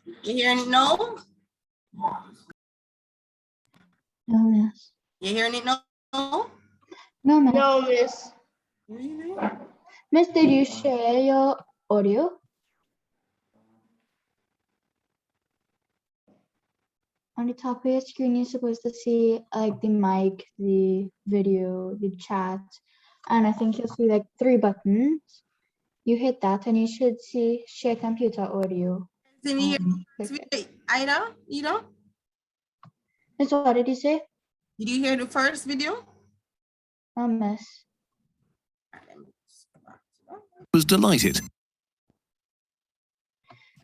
You hearing it no? No, miss. You hearing it no? No, miss. No, miss. Really? Miss, did you share your audio? On the top of your screen, you're supposed to see like the mic, the video, the chat, and I think you'll see like 3 buttons. You hit that and you should see share computer audio. Didn't you Click hear it. Ida? Miss, what did you say? Did you hear the first video? No, miss. Was delighted.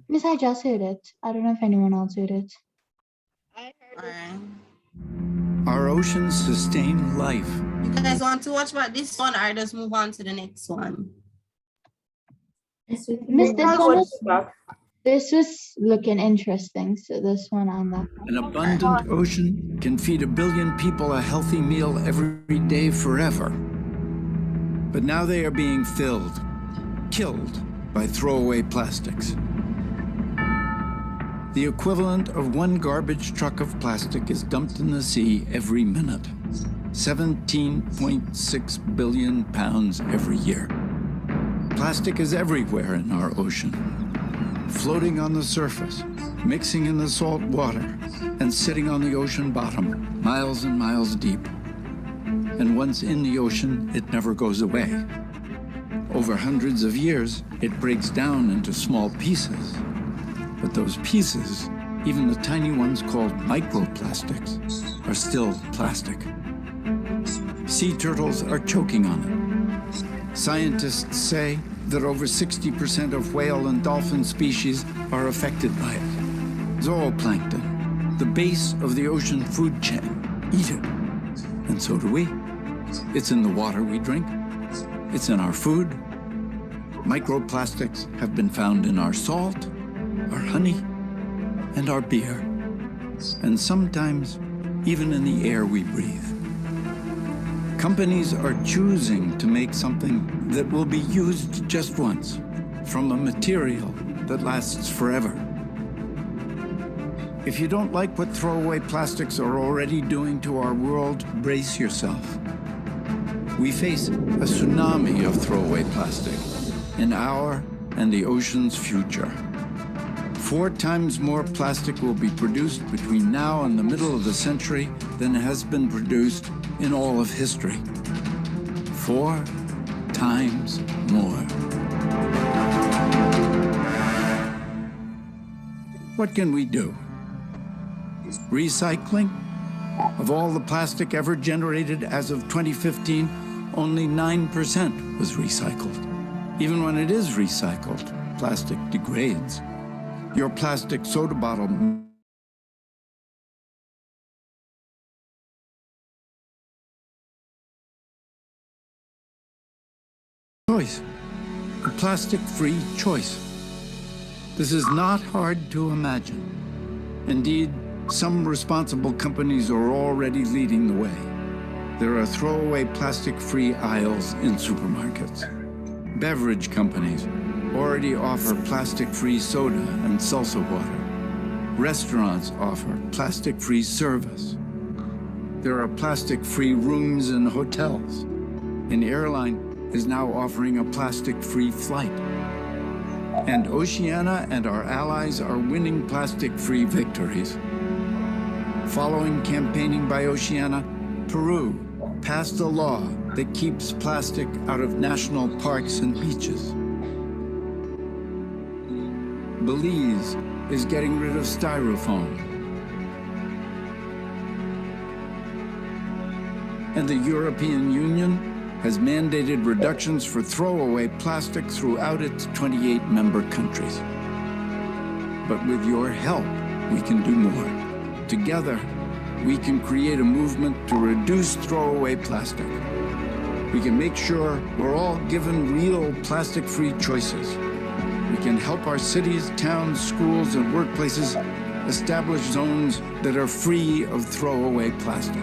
Miss, I just heard it. I don't know if anyone else heard it. I heard All it. right. Our oceans sustain life. You guys want to watch about this one or just move on to the next one? Miss, Back. this was looking interesting. So this one and that one. An abundant ocean can feed 1 billion people a healthy meal every day forever. But now they are being killed by throwaway plastics. The equivalent of 1 garbage truck of plastic is dumped in the sea every minute. 17.6 billion pounds every year. Plastic is everywhere in our ocean, floating on the surface, mixing in the salt water, and sitting on the ocean bottom, miles and miles deep. And once in the ocean, it never goes away. Over hundreds of years, it breaks down into small pieces. But those pieces, even the tiny ones called microplastics, are still plastic. Sea turtles are choking on it. Scientists say that over 60% of whale and dolphin species are affected by it. Zooplankton, the base of the ocean food chain, eat it. And so do we. It's in the water we drink. It's in our food. Microplastics have been found in our salt, our honey, and our beer. And sometimes even in the air we breathe. Companies are choosing to make something that will be used just once, from a material that lasts forever. If you don't like what throwaway plastics are already doing to our world, brace yourself. We face a tsunami of throwaway plastic in our and the ocean's future. 4 times more plastic will be produced between now and the middle of the century than has been produced in all of history. 4 times more. What can we do? Recycling? Of all the plastic ever generated as of 2015, only 9% was recycled. Even when it is recycled, plastic degrades. Your plastic soda bottle choice, a plastic-free choice. This is not hard to imagine. Indeed, some responsible companies are already leading the way. There are throwaway plastic-free aisles in supermarkets. Beverage companies already offer plastic-free soda and salsa water. Restaurants offer plastic-free service. There are plastic-free rooms in hotels. An airline is now offering a plastic-free flight. And Oceania and our allies are winning plastic-free victories. Following campaigning by Oceania, Peru passed a law that keeps plastic out of national parks and beaches. Belize is getting rid of styrofoam. And the European Union has mandated reductions for throwaway plastic throughout its 28 member countries. But with your help, we can do more. Together, we can create a movement to reduce throwaway plastic. We can make sure we're all given real plastic-free choices. We can help our cities, towns, schools, and workplaces establish zones that are free of throwaway plastic.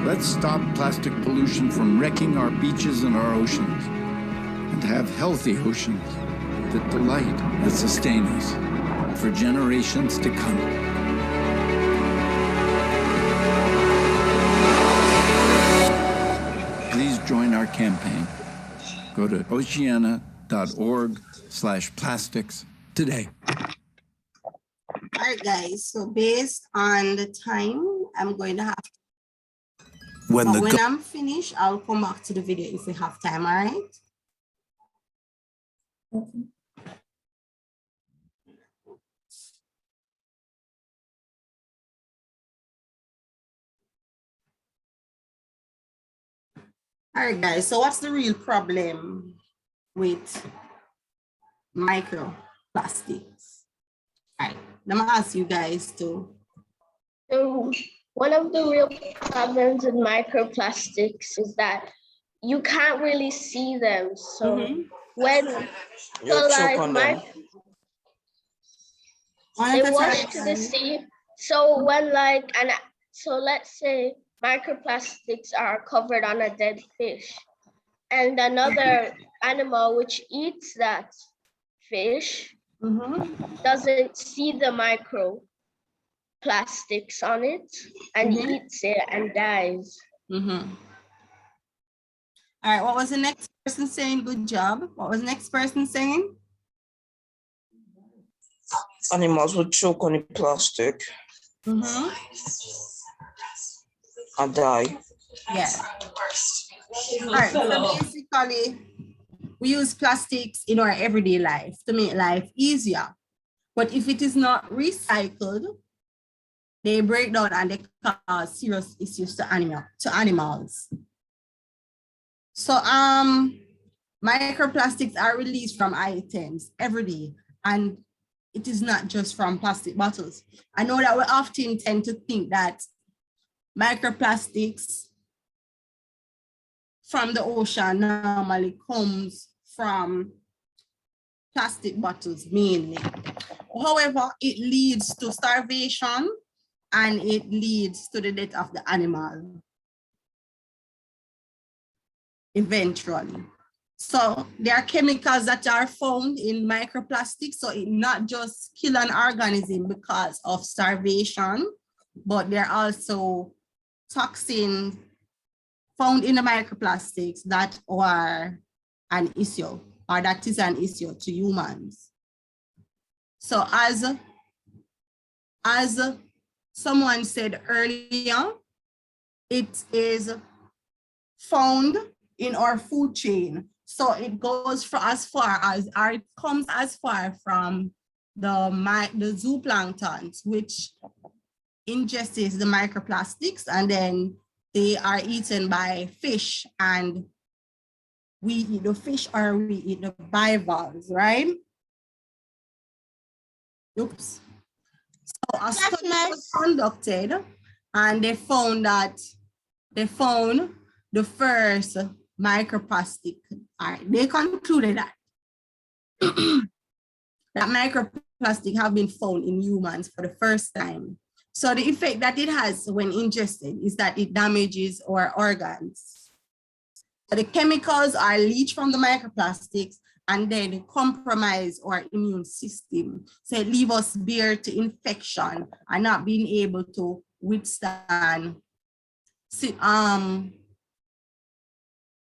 Let's stop plastic pollution from wrecking our beaches and our oceans, and have healthy oceans that delight and sustain us for generations to come. Please join our campaign. Go to oceana.org/plastics today. All right, guys. So based on the time, I'm going to have. When I'm finished, I'll come back to the video if we have time. All right. All right, guys. So what's the real problem with microplastics? All right. Let me ask you guys to. So one of the real problems with microplastics is that you can't really see them. So when they wash to the sea. So when so let's say microplastics are covered on a dead fish, and another animal which eats that fish doesn't see the microplastics on it and eats it and dies. All right, what was the next person saying? Good job. What was the next person saying? Animals would choke on the plastic and die. Yeah. All right, so basically, we use plastics in our everyday life to make life easier. But if it is not recycled, they break down and they cause serious issues to animals. So microplastics are released from items every day, and it is not just from plastic bottles. I know that we often tend to think that microplastics from the ocean normally comes from plastic bottles mainly. However, it leads to starvation and it leads to the death of the animal eventually. So there are chemicals that are found in microplastics. So it not just kill an organism because of starvation, but there are also toxins found in the microplastics that are an issue, or that is an issue to humans. So as someone said earlier, it is found in our food chain. So it goes for as far as, or it comes as far from the zooplankton, which ingests the microplastics, and then they are eaten by fish, and we eat the fish or we eat the bivalves, right? Oops. So a study was conducted, and they found the first microplastic. They concluded that that microplastic have been found in humans for the first time. So the effect that it has when ingested is that it damages our organs. So the chemicals are leached from the microplastics and then compromise our immune system. So it leaves us bare to infection and not being able to withstand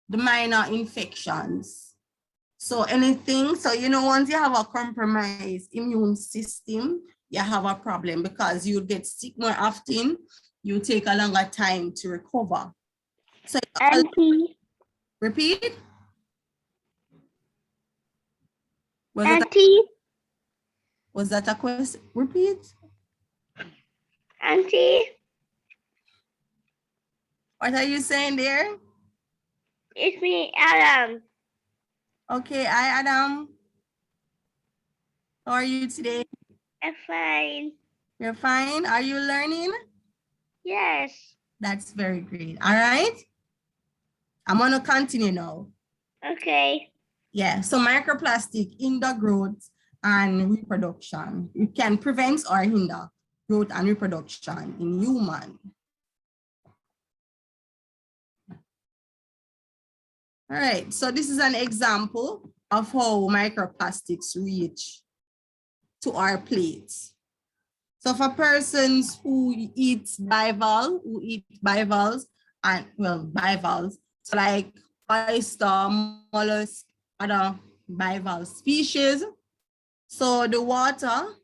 the minor infections. So anything, so once you have a compromised immune system, you have a problem because you get sick more often, you take a longer time to recover. So Auntie. Repeat. Was that a question? Repeat. Auntie. What are you saying there? It's me, Adam. Okay, hi Adam. How are you today? I'm fine. You're fine? Are you learning? Yes. That's very great. All right. I'm gonna continue now. Okay. Yeah, so microplastic hinder growth and reproduction. It can prevent or hinder growth and reproduction in human. All right, so this is an example of how microplastics reach to our plates. So for persons who eat bivalves, and well, bivalves, so like oyster, mollusk, other bivalve species. So the water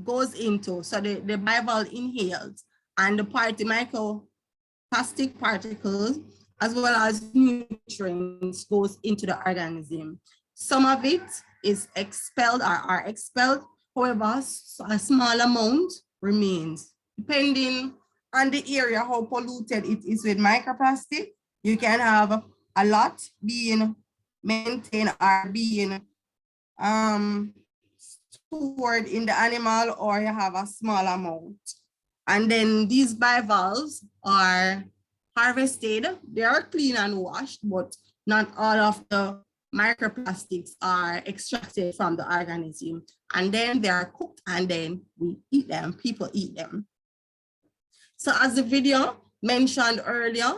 goes into, so the bivalve inhales, and the microplastic particles as well as nutrients goes into the organism. Some of it is expelled or are expelled. However, a small amount remains. Depending on the area, how polluted it is with microplastic, you can have a lot being maintained or being stored in the animal, or you have a small amount. And then these bivalves are harvested. They are clean and washed, but not all of the microplastics are extracted from the organism. And then they are cooked and then we eat them, people eat them. So as the video mentioned earlier,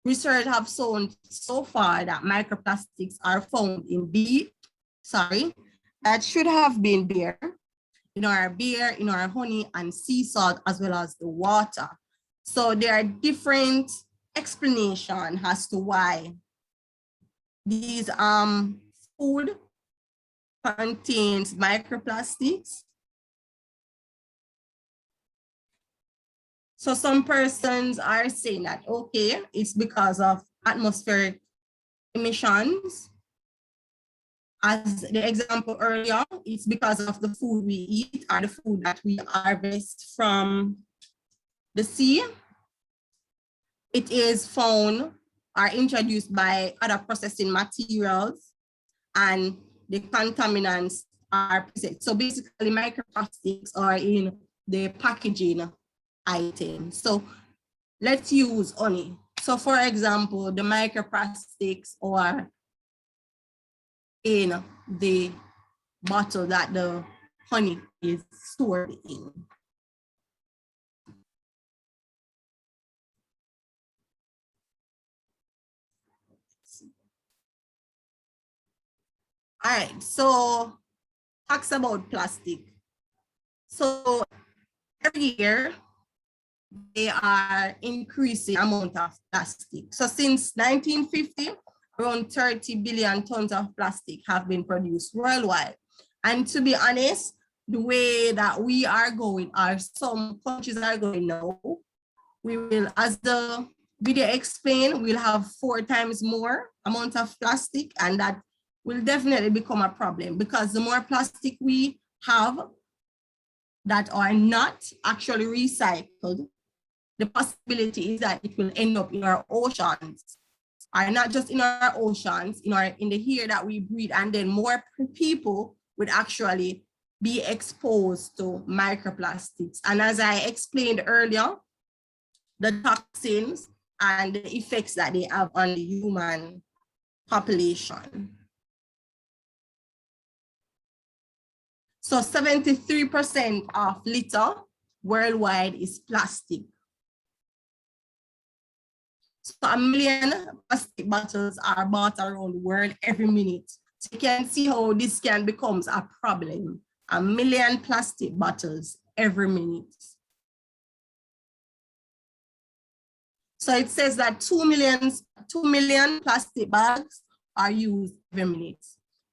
research have shown so far that microplastics are found in that should have been there, in our beer, in our honey and sea salt, as well as the water. So there are different explanations as to why these food contains microplastics. So some persons are saying that, okay, it's because of atmospheric emissions. As the example earlier, it's because of the food we eat or the food that we harvest from the sea. It is found or introduced by other processing materials, and the contaminants are present. So basically microplastics are in the packaging items. So let's use honey. So for example, the microplastics are in the bottle that the honey is stored in. All right, so talks about plastic. So every year, they are increasing amount of plastic. So since 1950, around 30 billion tons of plastic have been produced worldwide. And to be honest, the way that we are going, or some countries are going now, we will, as the video explained, we'll have 4 times more amount of plastic, and that will definitely become a problem, because the more plastic we have that are not actually recycled, the possibility is that it will end up in our oceans, or not just in our oceans, in the air that we breathe, and then more people would actually be exposed to microplastics. And as I explained earlier, the toxins and the effects that they have on the human population. So 73% of litter worldwide is plastic. So 1 million plastic bottles are bought around the world every minute. So you can see how this can become a problem. 1 million plastic bottles every minute. So it says that 2 million plastic bags are used every minute.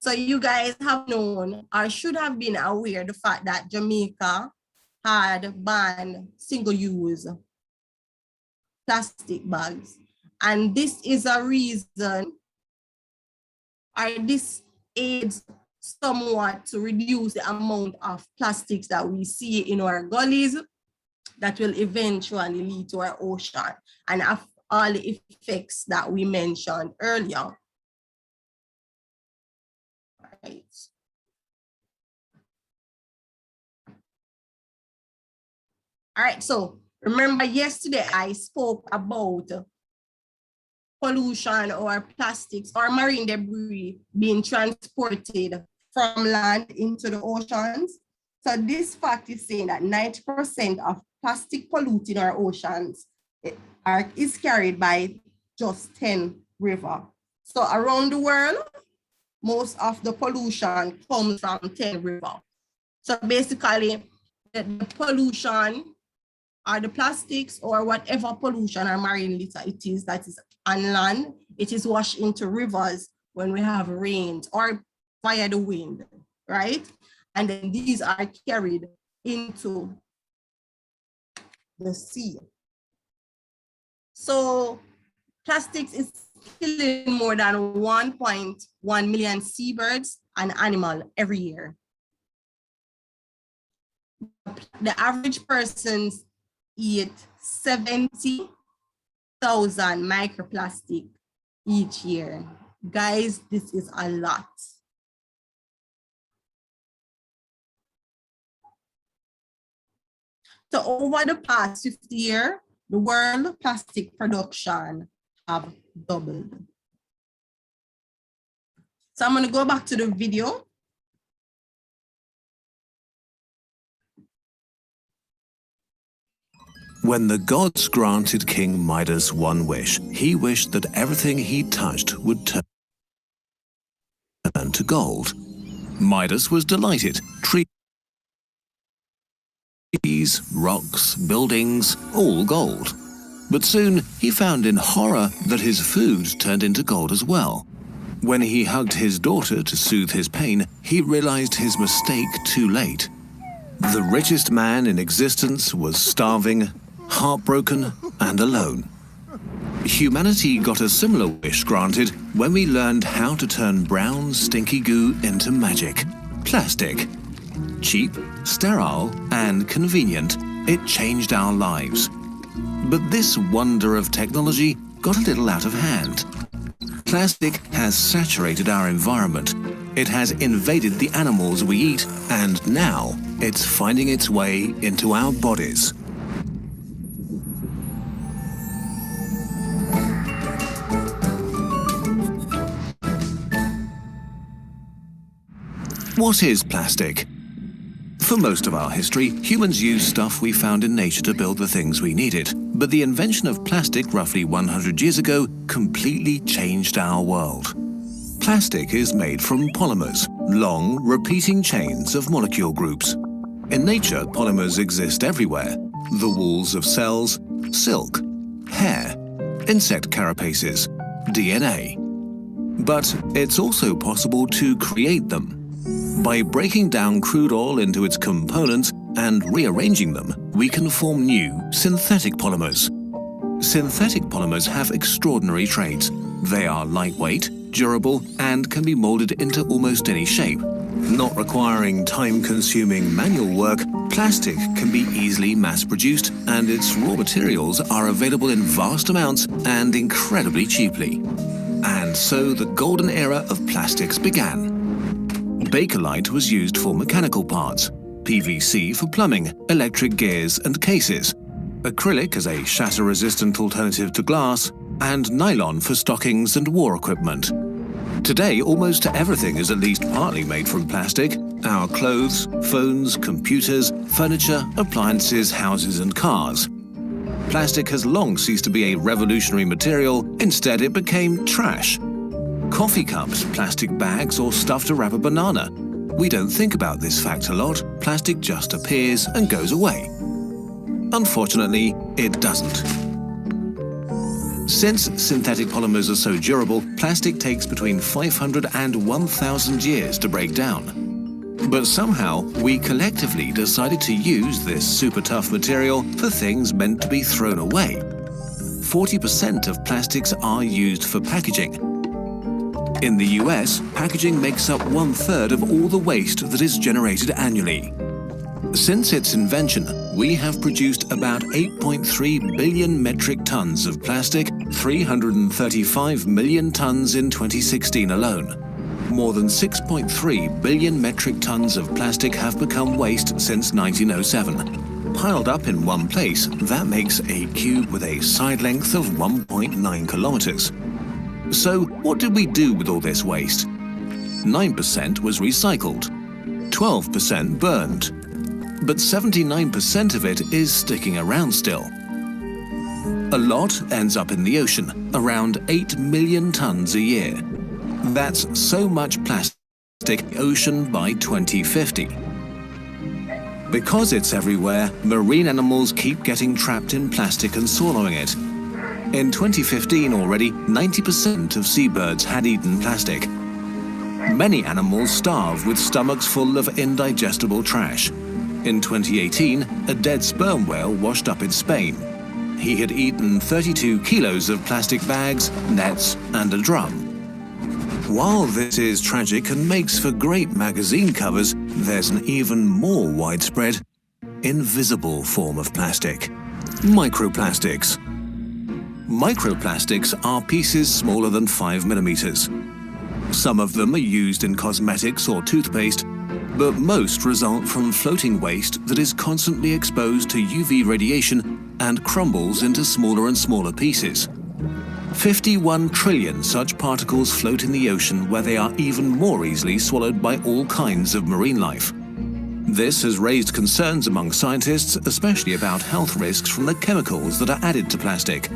So you guys have known, or should have been aware, the fact that Jamaica had banned single-use plastic bags. And this is a reason, or this aids somewhat to reduce the amount of plastics that we see in our gullies that will eventually lead to our ocean, and all the effects that we mentioned earlier. Right. All right, so remember yesterday I spoke about pollution or plastics or marine debris being transported from land into the oceans. So this fact is saying that 90% of plastic polluting our oceans is carried by just 10 rivers. So around the world, most of the pollution comes from Thames River. So basically, the pollution or the plastics or whatever pollution or marine litter it is that is on land, it is washed into rivers when we have rains or via the wind, right? And then these are carried into the sea. So plastics is killing more than 1.1 million seabirds and animals every year. The average person eat 70,000 microplastic each year. Guys, this is a lot. So over the past 50 years, the world plastic production have doubled. So I'm going to go back to the video. When the gods granted King Midas one wish, he wished that everything he touched would turn to gold. Midas was delighted. Trees, rocks, buildings, all gold. But soon he found in horror that his food turned into gold as well. When he hugged his daughter to soothe his pain, he realized his mistake too late. The richest man in existence was starving, heartbroken, and alone. Humanity got a similar wish granted when we learned how to turn brown, stinky goo into magic. Plastic. Cheap, sterile, and convenient, it changed our lives. But this wonder of technology got a little out of hand. Plastic has saturated our environment. It has invaded the animals we eat, and now it's finding its way into our bodies. What is plastic? For most of our history, humans used stuff we found in nature to build the things we needed. But the invention of plastic roughly 100 years ago completely changed our world. Plastic is made from polymers, long, repeating chains of molecule groups. In nature, polymers exist everywhere. The walls of cells, silk, hair, insect carapaces, DNA. But it's also possible to create them. By breaking down crude oil into its components and rearranging them, we can form new synthetic polymers. Synthetic polymers have extraordinary traits. They are lightweight, durable, and can be molded into almost any shape. Not requiring time-consuming manual work, plastic can be easily mass-produced, and its raw materials are available in vast amounts and incredibly cheaply. And so the golden era of plastics began. Bakelite was used for mechanical parts, PVC for plumbing, electric gears and cases, acrylic as a shatter-resistant alternative to glass, and nylon for stockings and war equipment. Today, almost everything is at least partly made from plastic. Our clothes, phones, computers, furniture, appliances, houses and cars. Plastic has long ceased to be a revolutionary material. Instead, it became trash. Coffee cups, plastic bags, or stuff to wrap a banana. We don't think about this fact a lot. Plastic just appears and goes away. Unfortunately, it doesn't. Since synthetic polymers are so durable, plastic takes between 500 and 1,000 years to break down. But somehow, we collectively decided to use this super tough material for things meant to be thrown away. 40% of plastics are used for packaging. In the US, packaging makes up 1/3 of all the waste that is generated annually. Since its invention, we have produced about 8.3 billion metric tons of plastic, 335 million tons in 2016 alone. More than 6.3 billion metric tons of plastic have become waste since 1907. Piled up in one place, that makes a cube with a side length of 1.9 kilometers. So, what did we do with all this waste? 9% was recycled, 12% burned, but 79% of it is sticking around still. A lot ends up in the ocean, around 8 million tons a year. That's so much plastic in the ocean by 2050. Because it's everywhere, marine animals keep getting trapped in plastic and swallowing it. In 2015 already, 90% of seabirds had eaten plastic. Many animals starve with stomachs full of indigestible trash. In 2018, a dead sperm whale washed up in Spain. He had eaten 32 kilos of plastic bags, nets, and a drum. While this is tragic and makes for great magazine covers, there's an even more widespread, invisible form of plastic: microplastics. Microplastics are pieces smaller than 5 millimeters. Some of them are used in cosmetics or toothpaste, but most result from floating waste that is constantly exposed to UV radiation and crumbles into smaller and smaller pieces. 51 trillion such particles float in the ocean, where they are even more easily swallowed by all kinds of marine life. This has raised concerns among scientists, especially about health risks from the chemicals that are added to plastic.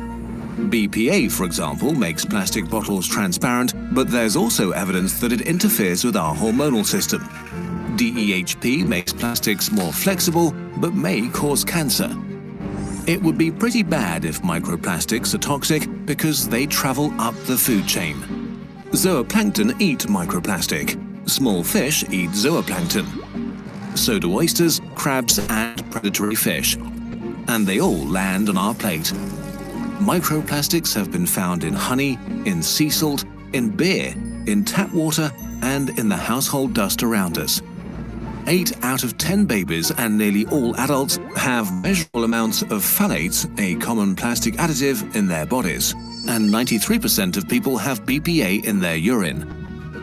BPA, for example, makes plastic bottles transparent, but there's also evidence that it interferes with our hormonal system. DEHP makes plastics more flexible, but may cause cancer. It would be pretty bad if microplastics are toxic because they travel up the food chain. Zooplankton eat microplastic. Small fish eat zooplankton. So do oysters, crabs, and predatory fish. And they all land on our plate. Microplastics have been found in honey, in sea salt, in beer, in tap water, and in the household dust around us. 8 out of 10 babies and nearly all adults have measurable amounts of phthalates, a common plastic additive, in their bodies. And 93% of people have BPA in their urine.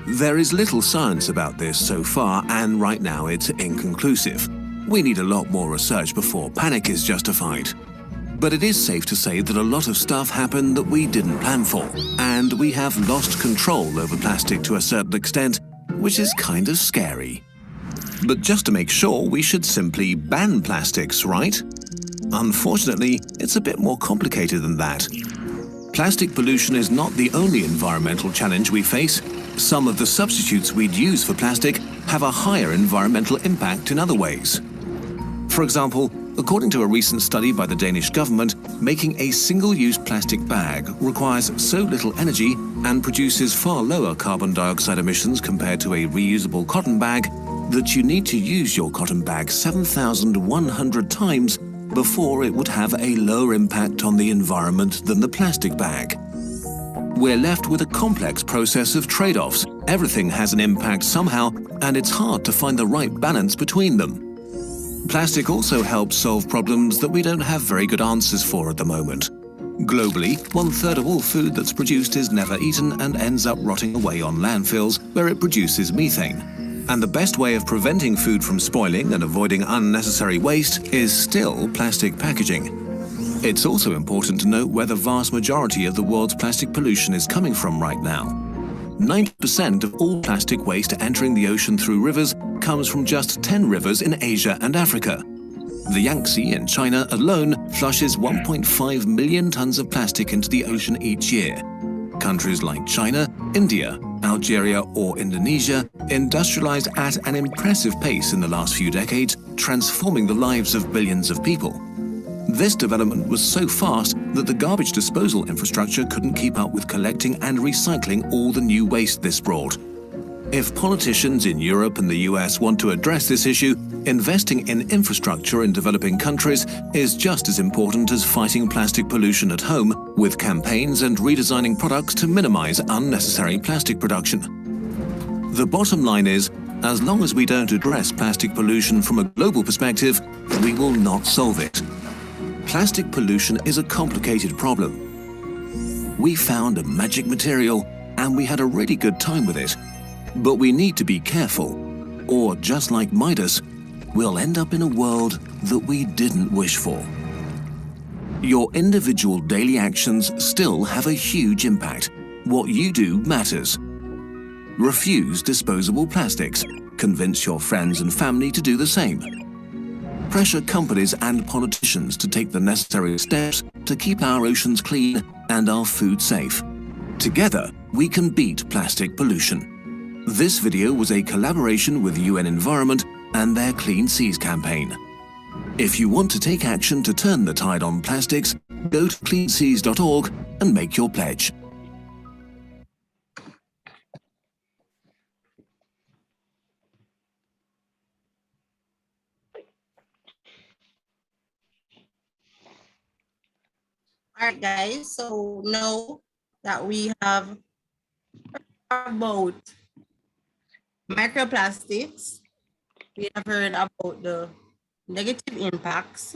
There is little science about this so far, and right now it's inconclusive. We need a lot more research before panic is justified. But it is safe to say that a lot of stuff happened that we didn't plan for, and we have lost control over plastic to a certain extent, which is kind of scary. But just to make sure, we should simply ban plastics, right? Unfortunately, it's a bit more complicated than that. Plastic pollution is not the only environmental challenge we face. Some of the substitutes we'd use for plastic have a higher environmental impact in other ways. For example, according to a recent study by the Danish government, making a single-use plastic bag requires so little energy and produces far lower carbon dioxide emissions compared to a reusable cotton bag that you need to use your cotton bag 7,100 times before it would have a lower impact on the environment than the plastic bag. We're left with a complex process of trade-offs. Everything has an impact somehow, and it's hard to find the right balance between them. Plastic also helps solve problems that we don't have very good answers for at the moment. Globally, 1/3 of all food that's produced is never eaten and ends up rotting away on landfills where it produces methane. And the best way of preventing food from spoiling and avoiding unnecessary waste is still plastic packaging. It's also important to note where the vast majority of the world's plastic pollution is coming from right now. 90% of all plastic waste entering the ocean through rivers comes from just 10 rivers in Asia and Africa. The Yangtze in China alone flushes 1.5 million tons of plastic into the ocean each year. Countries like China, India, Algeria, or Indonesia industrialized at an impressive pace in the last few decades, transforming the lives of billions of people. This development was so fast that the garbage disposal infrastructure couldn't keep up with collecting and recycling all the new waste this brought. If politicians in Europe and the US want to address this issue, investing in infrastructure in developing countries is just as important as fighting plastic pollution at home, with campaigns and redesigning products to minimize unnecessary plastic production. The bottom line is, as long as we don't address plastic pollution from a global perspective, we will not solve it. Plastic pollution is a complicated problem. We found a magic material and we had a really good time with it. But we need to be careful, or just like Midas, we'll end up in a world that we didn't wish for. Your individual daily actions still have a huge impact. What you do matters. Refuse disposable plastics. Convince your friends and family to do the same. Pressure companies and politicians to take the necessary steps to keep our oceans clean and our food safe. Together, we can beat plastic pollution. This video was a collaboration with UN Environment and their Clean Seas campaign. If you want to take action to turn the tide on plastics, go to cleanseas.org and make your pledge. All right, guys, so now that we have about microplastics, we have heard about the negative impacts.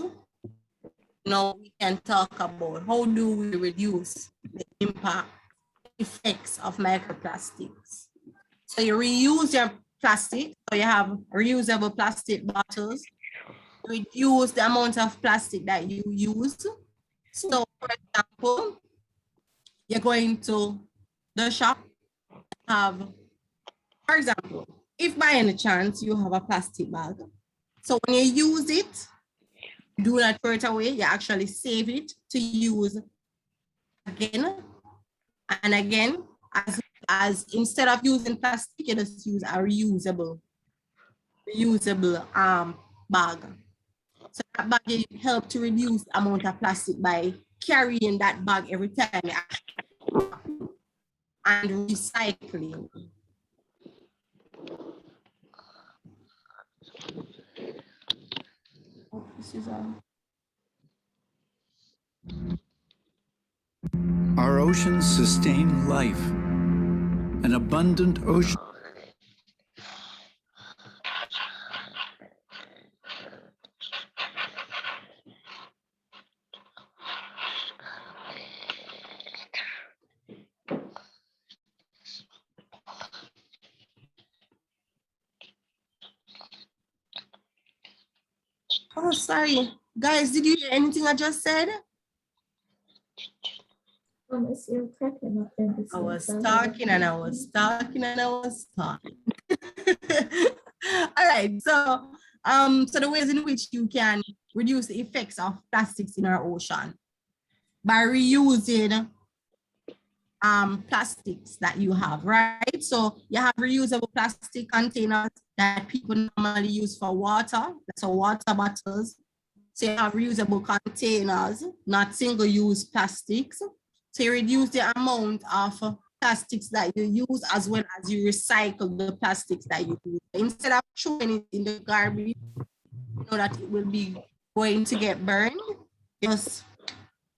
Now we can talk about how do we reduce the impact, effects of microplastics. So you reuse your plastic, so you have reusable plastic bottles, reduce the amount of plastic that you use. So for example, you're going to the shop, have, for example, if by any chance you have a plastic bag, so when you use it, do not throw it away, you actually save it to use again and again, as instead of using plastic, you just use a reusable bag. So that bag will help to reduce the amount of plastic by carrying that bag every time and recycling. Oh, this is Our oceans sustain life. An abundant ocean. Oh, sorry. Guys, did you hear anything I just said? It's your cracking up in this I was talking and I was talking and I was talking. All right, so the ways in which you can reduce the effects of plastics in our ocean by reusing plastics that you have, right? So you have reusable plastic containers that people normally use for water, so water bottles. So you have reusable containers, not single-use plastics. So you reduce the amount of plastics that you use as well as you recycle the plastics that you use. Instead of throwing it in the garbage, you know that it will be going to get burned. Just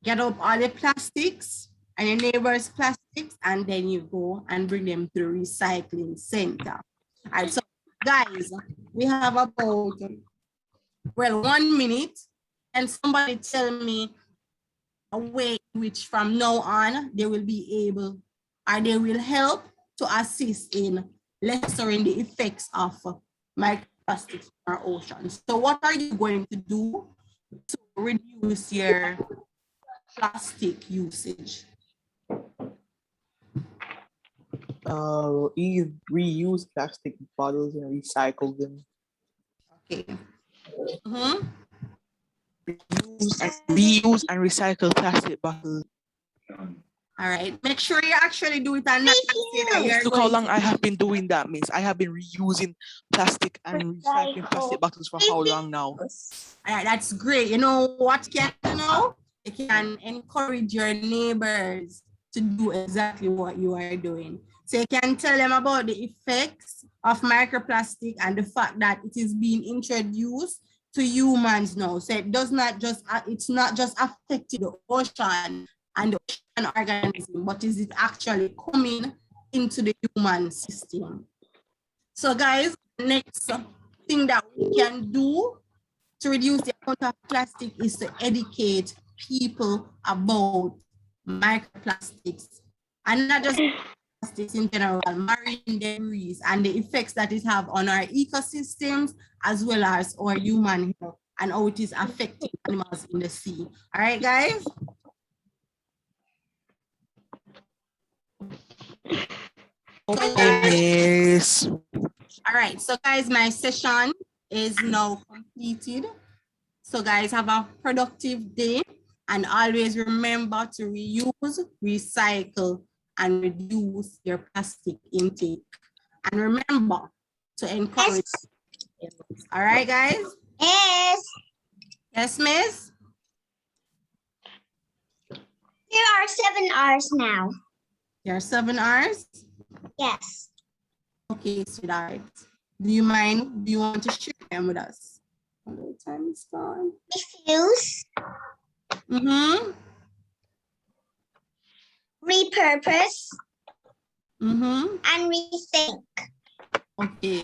get up all the plastics and your neighbor's plastics, and then you go and bring them to the recycling center. All right, so guys, we have about, well, 1 minute. And somebody tell me a way in which from now on, they will be able, or they will help to assist in lessening the effects of microplastics in our oceans. So what are you going to do to reduce your plastic usage? Reuse plastic bottles and recycle them. Okay. Reuse and recycle plastic bottles. All right. Make sure you actually do it and not say that you're Look how long I have been doing that, Miss. I have been reusing plastic and recycling plastic bottles for how long now? All right, that's great. You know what you can do now? You can encourage your neighbors to do exactly what you are doing. So you can tell them about the effects of microplastic and the fact that it is being introduced to humans now. So it does not just, it's not just affecting the ocean and the ocean organism, but is it actually coming into the human system? So guys, next thing that we can do to reduce the amount of plastic is to educate people about microplastics, and not just plastics in general, marine debris and the effects that it have on our ecosystems as well as our human health and how it is affecting animals in the sea. All right, guys? Yes. All right, so guys, my session is now completed. So guys, have a productive day and always remember to reuse, recycle, and reduce your plastic intake. And remember to encourage. All right, guys? Yes. Yes, miss? There are 7 hours now. There are 7 hours? Yes. Okay, sweetheart. Do you mind? Do you want to share them with us? Oh, time is gone. Refuse, Mm-hmm. repurpose, Mm-hmm. and rethink. Okay.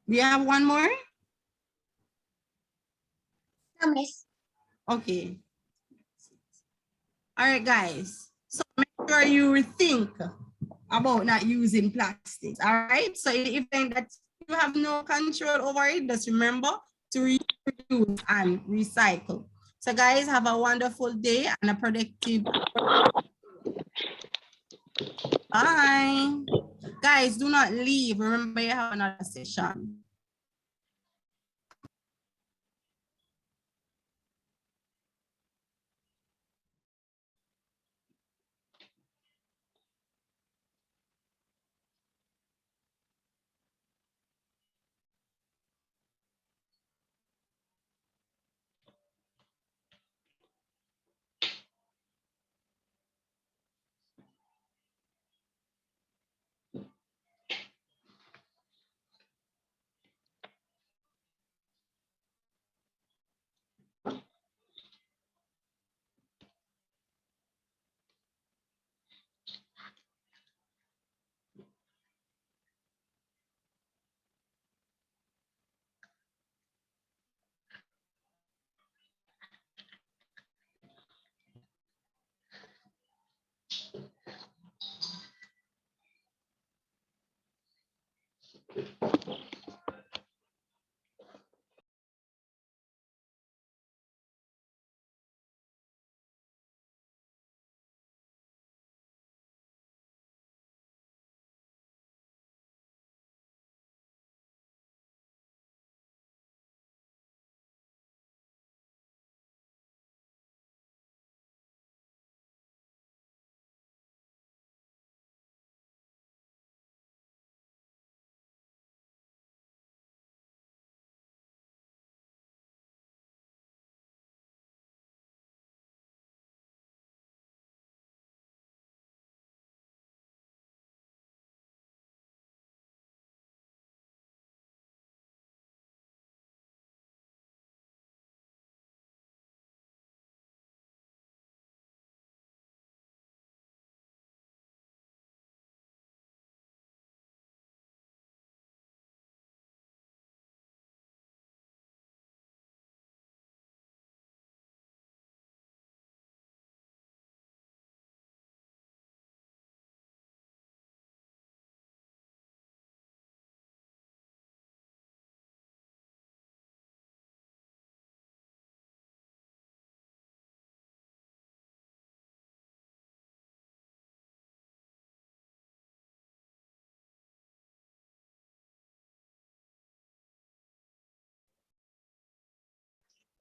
We have one more? No, miss. Okay. All right, guys. So make sure you rethink about not using plastics. All right. So if you think that you have no control over it, just remember to reuse and recycle. So guys, have a wonderful day and a productive. Bye. Guys, do not leave. Remember you have another session.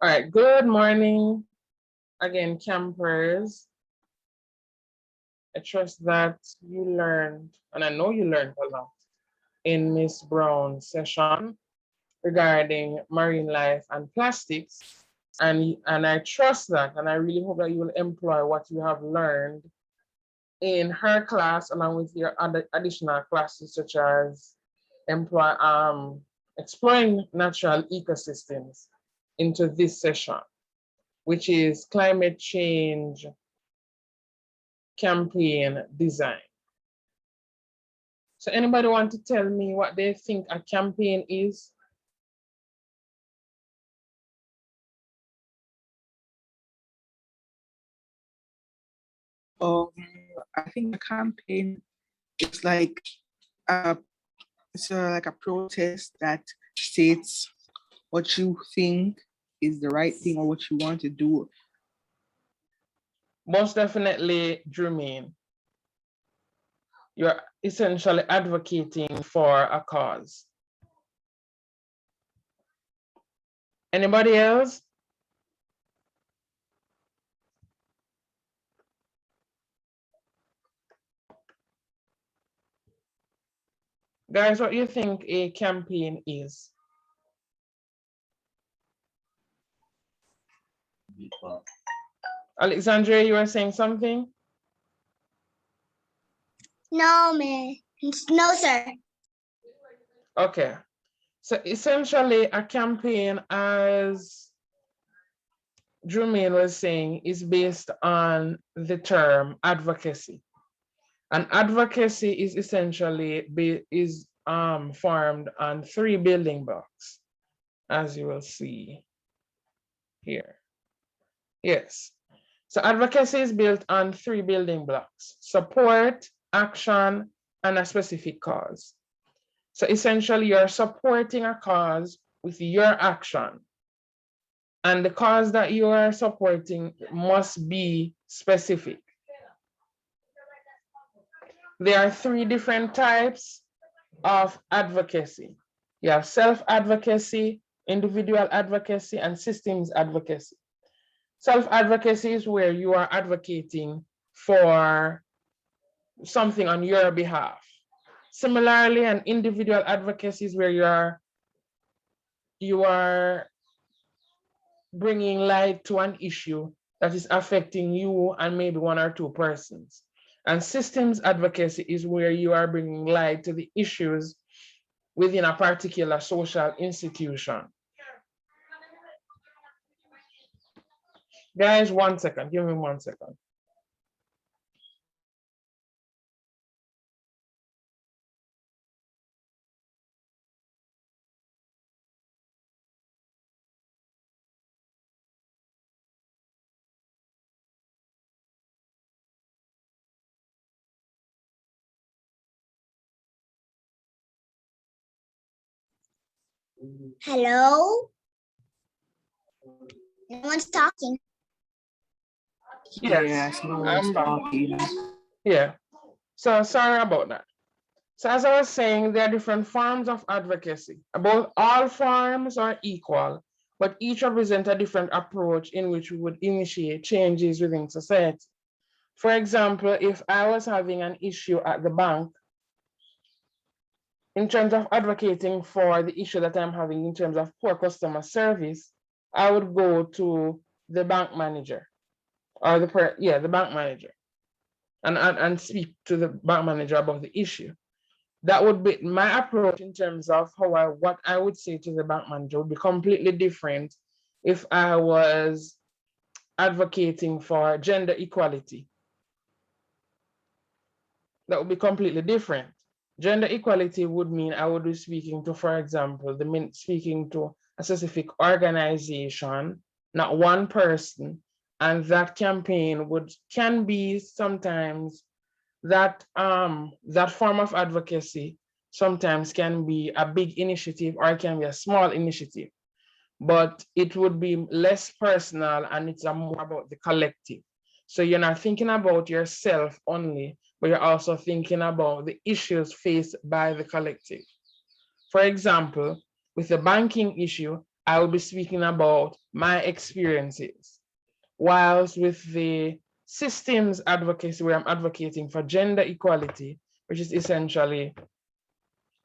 All right, good morning again, campers. I trust that you learned, and I know you learned a lot in Miss Brown's session regarding marine life and plastics. And I trust that, and I really hope that you will employ what you have learned in her class along with your other additional classes, such as exploring natural ecosystems into this session, which is climate change campaign design. So anybody want to tell me what they think a campaign is? Um, I think a campaign is like like a protest that states what you think is the right thing or what you want to do. Most definitely, Jermaine. You're essentially advocating for a cause. Anybody else? Guys, what do you think a campaign is? Alexandria, you were saying something? No, man. No, sir. Okay. So essentially a campaign, as Jermaine was saying, is based on the term advocacy. And advocacy is essentially formed on 3 building blocks, as you will see here. Yes. So advocacy is built on 3 building blocks: support, action, and a specific cause. So essentially you're supporting a cause with your action. And the cause that you are supporting must be specific. There are 3 different types of advocacy. You have self-advocacy, individual advocacy, and systems advocacy. Self-advocacy is where you are advocating for something on your behalf. Similarly, an individual advocacy is where you are bringing light to an issue that is affecting you and maybe 1 or 2 persons. And systems advocacy is where you are bringing light to the issues within a particular social institution. Guys, 1 second, give me 1 second. Hello? No one's talking. Yes, Yes, no I'm one's back. talking. Yeah, so sorry about that. So as I was saying, there are different forms of advocacy. About all forms are equal, but each represent a different approach in which we would initiate changes within society. For example, if I was having an issue at the bank, in terms of advocating for the issue that I'm having in terms of poor customer service, I would go to the bank manager or the bank manager and speak to the bank manager about the issue. That would be my approach in terms of what I would say to the bank manager would be completely different if I was advocating for gender equality. That would be completely different. Gender equality would mean I would be speaking to, for example, speaking to a specific organization, not 1 person, and that campaign can be sometimes that form of advocacy sometimes can be a big initiative or it can be a small initiative, but it would be less personal and it's more about the collective. So you're not thinking about yourself only, but you're also thinking about the issues faced by the collective. For example, with the banking issue, I will be speaking about my experiences, whilst with the systems advocacy, where I'm advocating for gender equality, which is essentially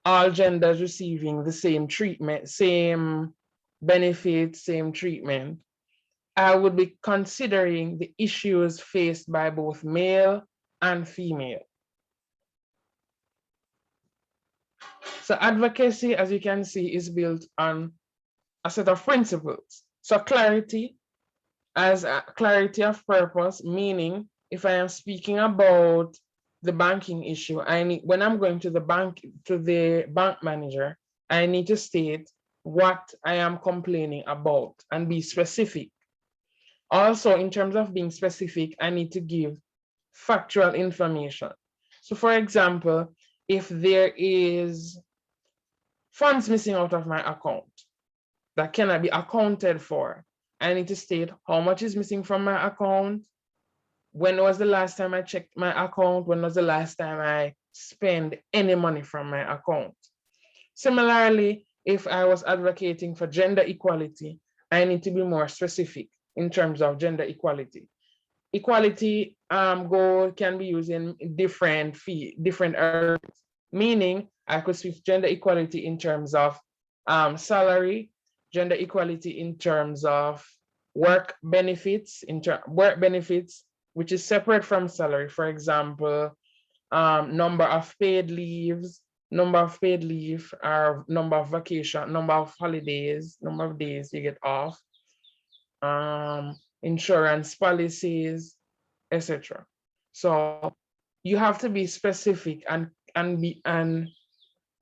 all genders receiving the same treatment, same benefits, same treatment, I would be considering the issues faced by both male and female. So advocacy, as you can see, is built on a set of principles. So clarity, as a clarity of purpose, meaning if I am speaking about the banking issue, when I'm going to the bank manager, I need to state what I am complaining about and be specific. Also, in terms of being specific, I need to give factual information. So for example, if there is funds missing out of my account that cannot be accounted for, I need to state how much is missing from my account, when was the last time I checked my account, when was the last time I spent any money from my account. Similarly, if I was advocating for gender equality, I need to be more specific in terms of gender equality. Equality goal can be used in different areas, meaning I could speak gender equality in terms of salary, gender equality in terms of work benefits, which is separate from salary. For example, number of paid leaves, or number of vacation, number of holidays, number of days you get off, insurance policies, etc. So you have to be specific and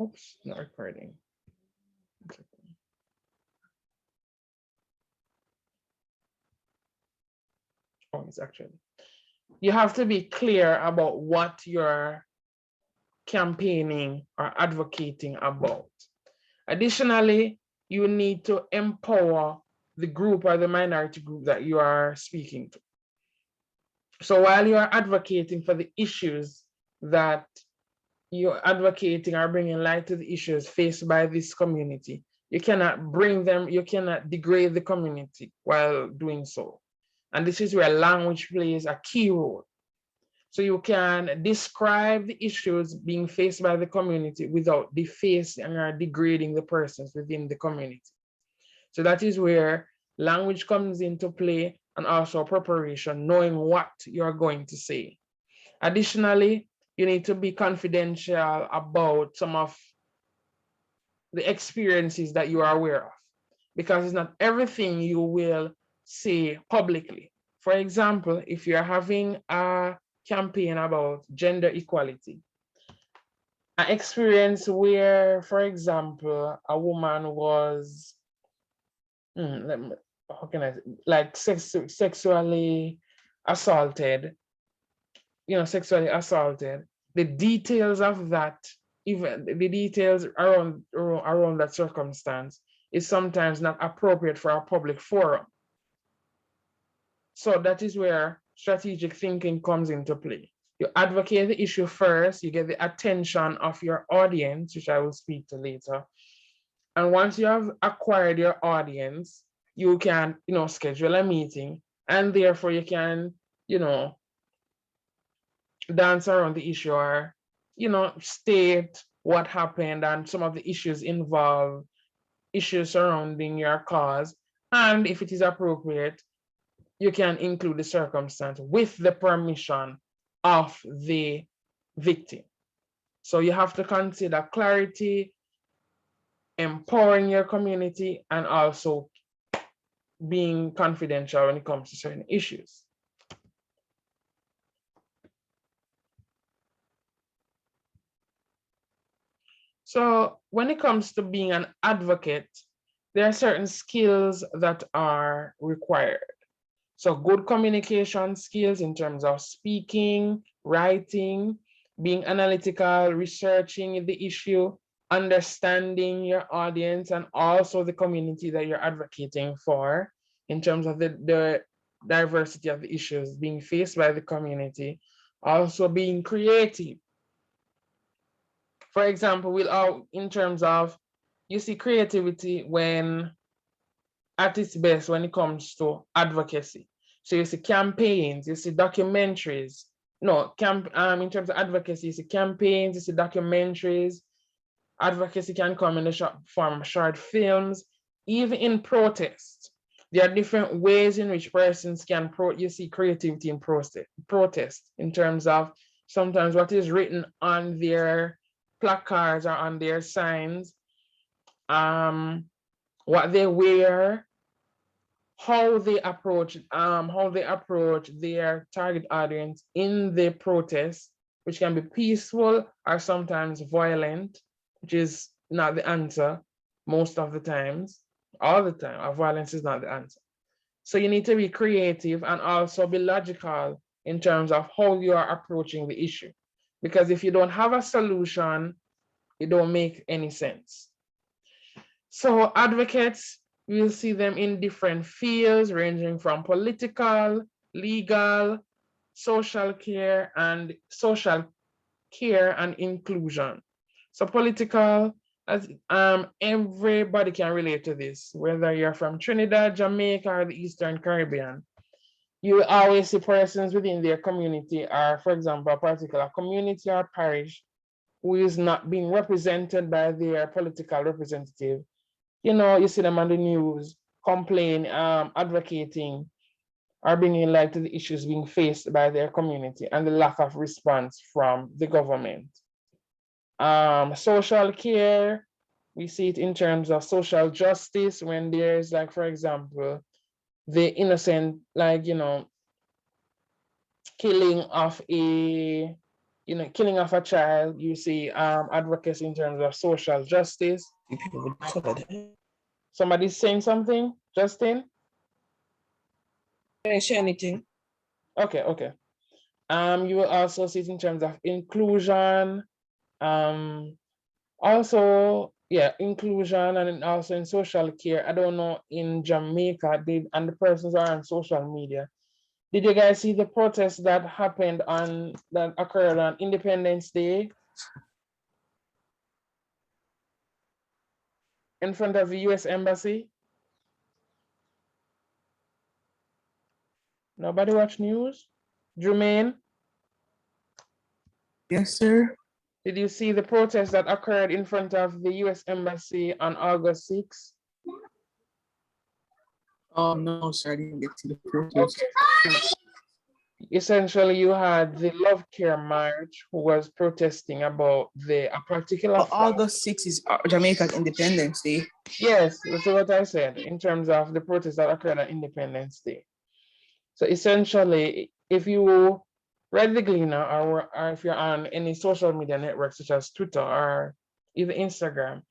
oops, not recording. Oh, it's actually, you have to be clear about what you're campaigning or advocating about. Additionally, you need to empower the group or the minority group that you are speaking to. So while you are advocating for the issues that you're advocating or bringing light to the issues faced by this community, you cannot degrade the community while doing so. And this is where language plays a key role. So you can describe the issues being faced by the community without defacing or degrading the persons within the community. So that is where language comes into play, and also preparation, knowing what you're going to say. Additionally, you need to be confidential about some of the experiences that you are aware of, because it's not everything you will say publicly. For example, if you're having a campaign about gender equality, an experience where, for example, a woman was, sexually assaulted, the details of that, even the details around that circumstance, is sometimes not appropriate for a public forum. So that is where strategic thinking comes into play. You advocate the issue first, you get the attention of your audience, which I will speak to later. And once you have acquired your audience, you can, schedule a meeting, and therefore you can, dance around the issue, or, state what happened and some of the issues involved, issues surrounding your cause. And if it is appropriate, you can include the circumstance with the permission of the victim. So you have to consider clarity, empowering your community, and also being confidential when it comes to certain issues. So when it comes to being an advocate, there are certain skills that are required. So good communication skills in terms of speaking, writing, being analytical, researching the issue, understanding your audience, and also the community that you're advocating for in terms of the diversity of the issues being faced by the community. Also being creative. For example, in terms of, you see creativity when at its best when it comes to advocacy. So you see campaigns, you see documentaries. In terms of advocacy, you see campaigns, you see documentaries. Advocacy can come in the form of short films, even in protest. There are different ways in which persons can, you see creativity in protest in terms of sometimes what is written on their placards or on their signs, what they wear, how they approach their target audience in the protest, which can be peaceful or sometimes violent, which is not the answer most of the times. All the time, violence is not the answer. So you need to be creative and also be logical in terms of how you are approaching the issue. Because if you don't have a solution, it don't make any sense. So advocates, we'll see them in different fields ranging from political, legal, social care and inclusion. So political, as everybody can relate to this, whether you're from Trinidad, Jamaica, or the Eastern Caribbean. You always see persons within their community, or for example, a particular community or parish who is not being represented by their political representative. You know, you see them on the news, complain, advocating, or bringing light to the issues being faced by their community and the lack of response from the government. Social care, we see it in terms of social justice when there's, like, for example, the innocent, like, you know, killing of a child. You see advocacy in terms of social justice. Somebody's saying something, Justin? I didn't say anything. Okay. You will also see it in terms of inclusion. Also, yeah, inclusion, and also in social care. I don't know in Jamaica, and the persons are on social media. Did you guys see the protest that occurred on Independence Day in front of the US Embassy? Nobody watch news? Jermaine? Yes, sir. Did you see the protest that occurred in front of the US Embassy on August 6th? Oh, no, sir. I didn't get to the protest. Essentially, you had the Love Care March, who was protesting about a particular August 6th is Jamaican Independence Day. Yes, that's what I said in terms of the protest that occurred on Independence Day. So essentially, if you read the Gleaner, or if you're on any social media networks such as Twitter or even Instagram,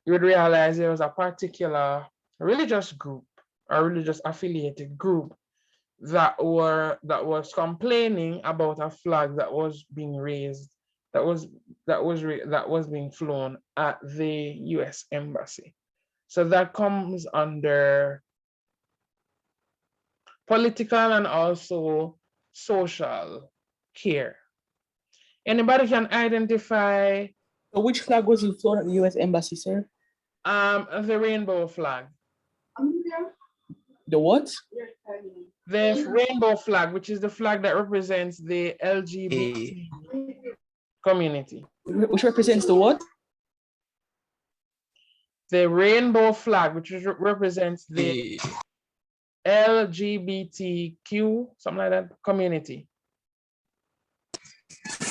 you would realize there was a particular religious group or religious affiliated group that was complaining about a flag that was being raised, that was being flown at the US Embassy. So that comes under political and also social care. Anybody can identify So which flag was flown at the US Embassy, sir? the rainbow flag. The what? The rainbow flag, which is the flag that represents the LGBT community. Which represents the what? The rainbow flag, which represents the LGBTQ, something like that, community.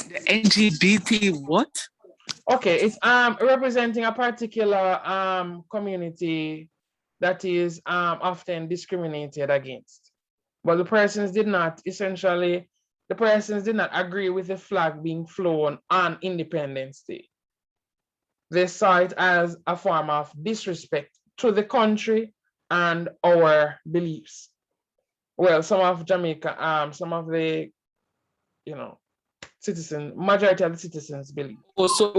The LGBT what? Okay, it's representing a particular community that is often discriminated against. But the persons did not agree with the flag being flown on Independence Day. They saw it as a form of disrespect to the country and our beliefs. Well, some of Jamaica, some of the, majority of the citizens believe. Oh, so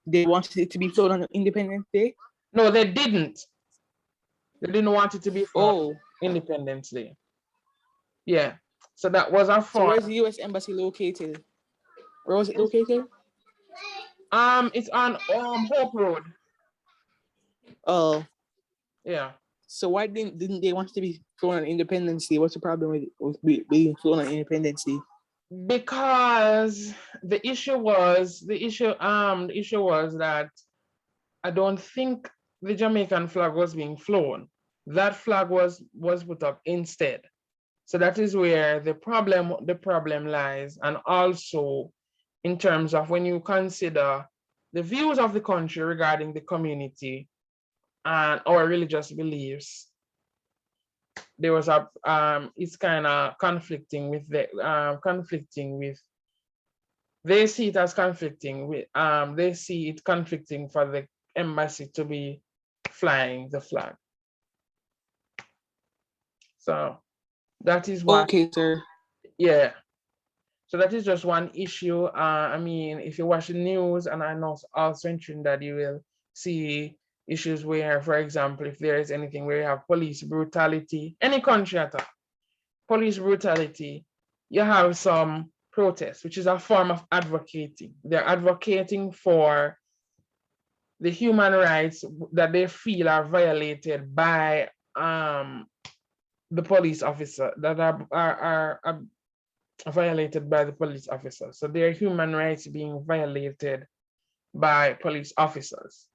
they wanted it to be flown on Independence Day? No, they didn't. They didn't want it to be flown Independence Day. Yeah. So that was a form. So where's the US Embassy located? Where was it located? It's on Hope Road. Oh. Yeah. So why didn't they want it to be flown on Independence Day? What's the problem with being flown on Independence Day? Because the issue was that I don't think the Jamaican flag was being flown. That flag was put up instead. So that is where the problem lies. And also in terms of when you consider the views of the country regarding the community and our religious beliefs, there was it's kind of conflicting with they see it as conflicting with for the embassy to be flying the flag. So that is one. Okay, sir. Yeah. So that is just one issue. I mean, if you watch the news, and I know also in Trinidad, you will see issues where, for example, if there is anything where you have police brutality, any country at all, police brutality, you have some protests, which is a form of advocating. They're advocating for the human rights that they feel are violated by the police officer that are violated by the police officers. So there are human rights being violated by police officers.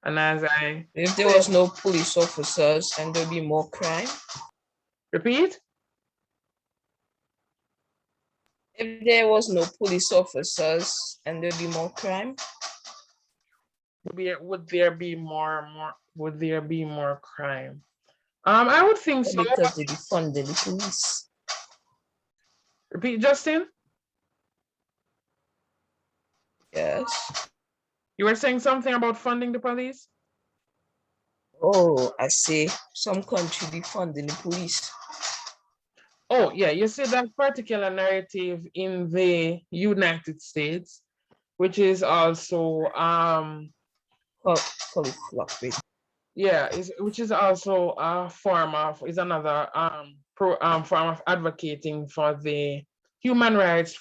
And as I If there was no police officers and there'd be more crime. repeat, If there was no police officers and there'd be more crime. would there be more crime? I would think so. Because they defunded the police. Repeat, Justin. Yes. You were saying something about funding the police? Oh, I see. Some country defunding the police. Oh, yeah, you see that particular narrative in the United States, which is also yeah, which is also a form of, is another form of advocating for the human rights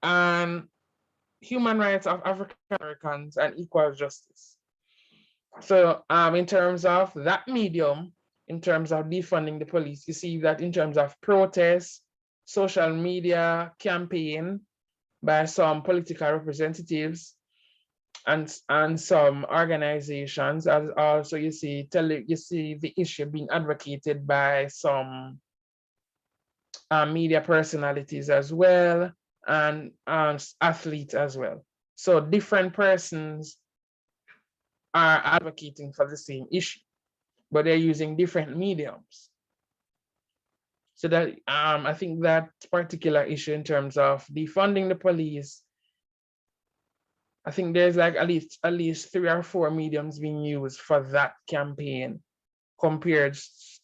and human rights of African Americans and equal justice. So in terms of that medium, in terms of defunding the police, you see that in terms of protests, social media campaign by some political representatives and some organizations, as also you see the issue being advocated by some media personalities as well, and athletes as well. So different persons are advocating for the same issue, but they're using different mediums. So that I think that particular issue in terms of defunding the police, I think there's like at least 3 or 4 mediums being used for that campaign compared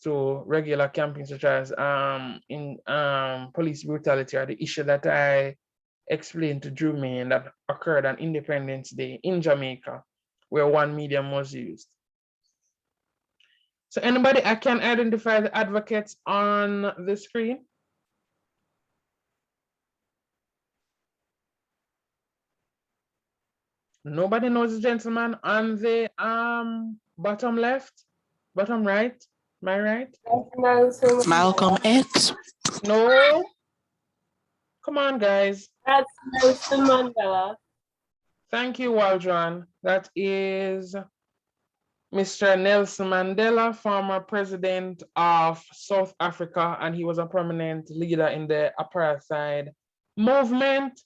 to regular campaigns such as in police brutality, or the issue that I explained to Drew Main that occurred on Independence Day in Jamaica, where one medium was used. So anybody, I can identify the advocates on the screen. Nobody knows the gentleman on the bottom left, bottom right, my right? Malcolm X. No. Come on, guys. That's Nelson Mandela. Thank you, Waldron. That is Mr. Nelson Mandela, former president of South Africa, and he was a prominent leader in the apartheid movement,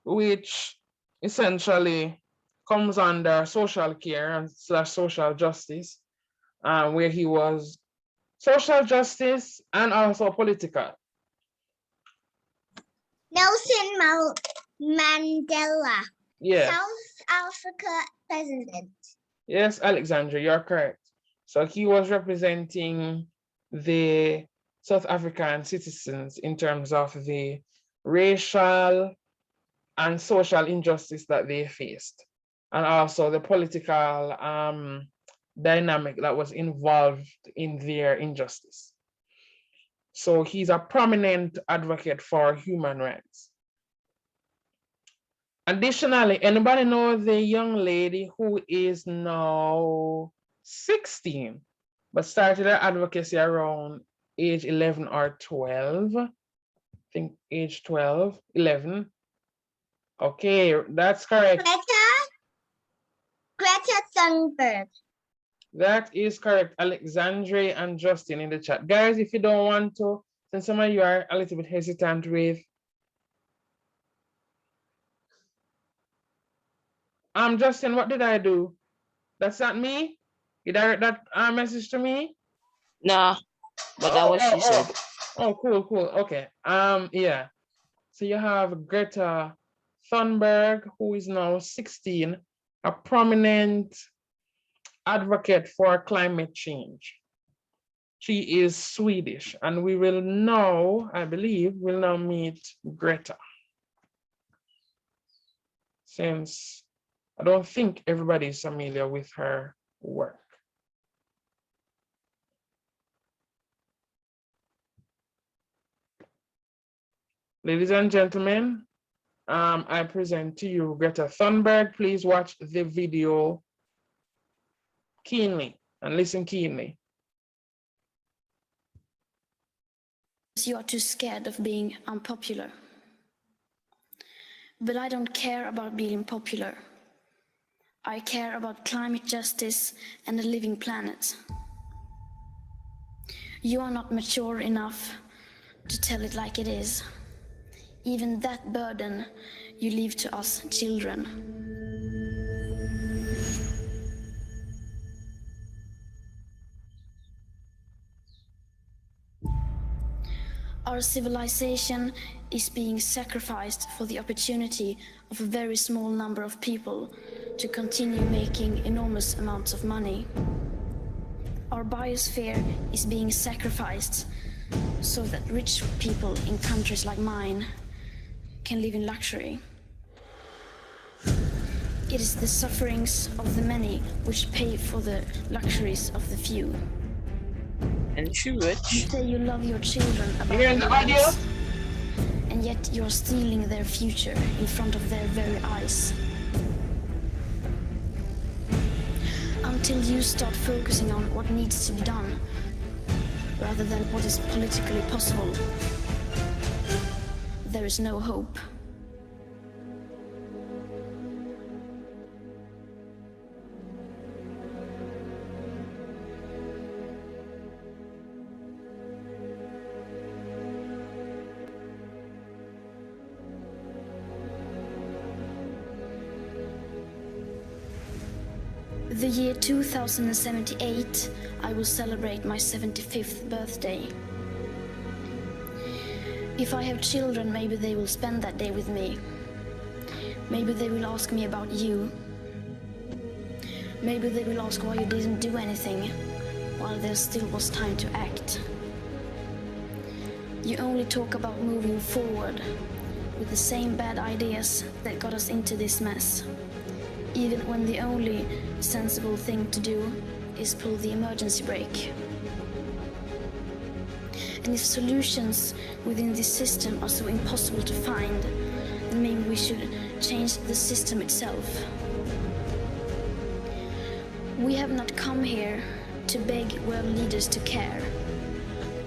which essentially comes under social care and / social justice, where he was social justice and also political. Nelson Mandela. Yes. South Africa president. Yes, Alexandra, you're correct. So he was representing the South African citizens in terms of the racial and social injustice that they faced, and also the political dynamic that was involved in their injustice. So he's a prominent advocate for human rights. Additionally, anybody know the young lady who is now 16, but started her advocacy around age 11 or 12? I think age 12, 11. Okay, that's correct. Greta Thunberg. That is correct. Alexandre and Justin in the chat. Guys, if you don't want to, since some of you are a little bit hesitant with Justin, what did I do? That's not me? You direct that message to me? Nah, but that was she said. Oh, cool. Okay. Yeah. So you have Greta Thunberg, who is now 16, a prominent advocate for climate change. She is Swedish, and we will now, I believe, we'll now meet Greta. Since I don't think everybody is familiar with her work. Ladies and gentlemen, I present to you Greta Thunberg. Please watch the video keenly and listen keenly. You are too scared of being unpopular. But I don't care about being popular. I care about climate justice and a living planet. You are not mature enough to tell it like it is. Even that burden you leave to us children. Our civilization is being sacrificed for the opportunity of a very small number of people to continue making enormous amounts of money. Our biosphere is being sacrificed so that rich people in countries like mine can live in luxury. It is the sufferings of the many which pay for the luxuries of the few. And You say you love your children about You're in the audio? and yet you're stealing their future in front of their very eyes. Until you start focusing on what needs to be done, rather than what is politically possible, there is no hope. The year 2078, I will celebrate my 75th birthday. If I have children, maybe they will spend that day with me. Maybe they will ask me about you. Maybe they will ask why you didn't do anything while there still was time to act. You only talk about moving forward with the same bad ideas that got us into this mess, even when the only sensible thing to do is pull the emergency brake. And if solutions within this system are so impossible to find, then maybe we should change the system itself. We have not come here to beg world leaders to care.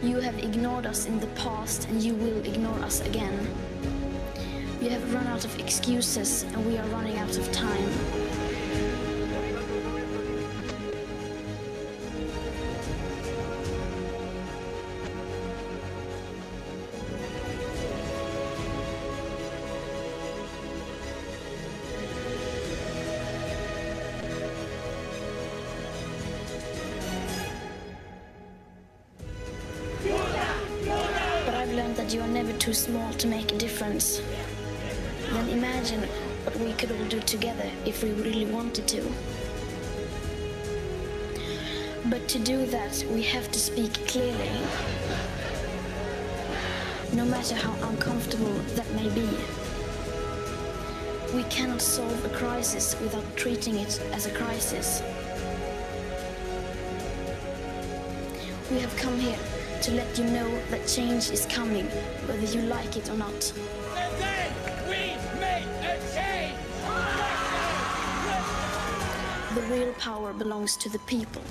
You have ignored us in the past and you will ignore us again. We have run out of excuses and we are running out of time. That you are never too small to make a difference. Then imagine what we could all do together if we really wanted to. But to do that, we have to speak clearly. No matter how uncomfortable that may be. We cannot solve a crisis without treating it as a crisis. We have come here to let you know that change is coming, whether you like it or not. Today we make a change! The real power belongs to the people.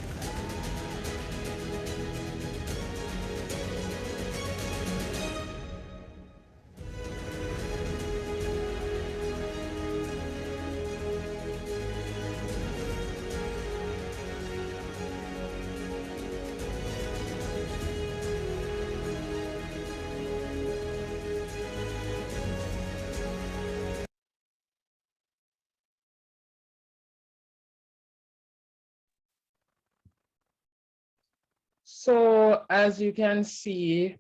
So as you can see,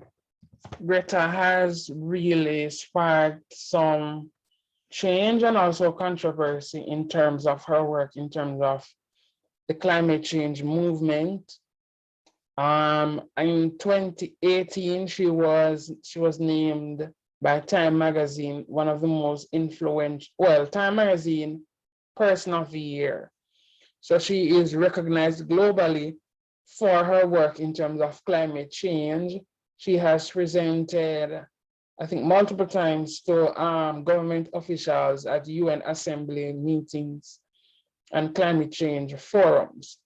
Greta has really sparked some change and also controversy in terms of her work, in terms of the climate change movement. In 2018, she was named by Time Magazine one of the most influential, well, Time Magazine Person of the Year. So she is recognized globally for her work in terms of climate change. She has presented, I think, multiple times to government officials at UN Assembly meetings and climate change forums.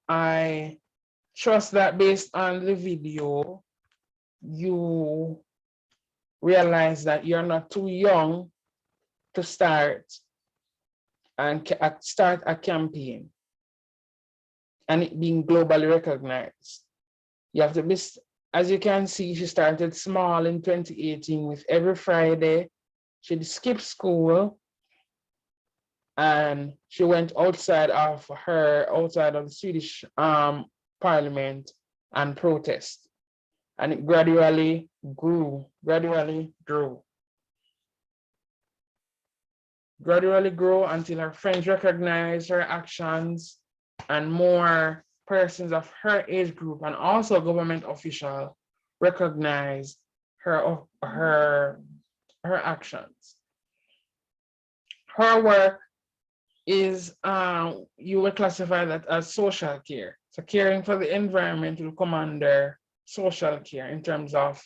I trust that based on the video, you realize that you're not too young to start and start a campaign and it being globally recognized. You have to be, as you can see, she started small in 2018 with every Friday. She'd skip school and she went outside of the Swedish parliament and protest. And it gradually grew until her friends recognized her actions and more persons of her age group and also government officials recognized her actions. Her work is, you would classify that as social care. So caring for the environment will come under social care in terms of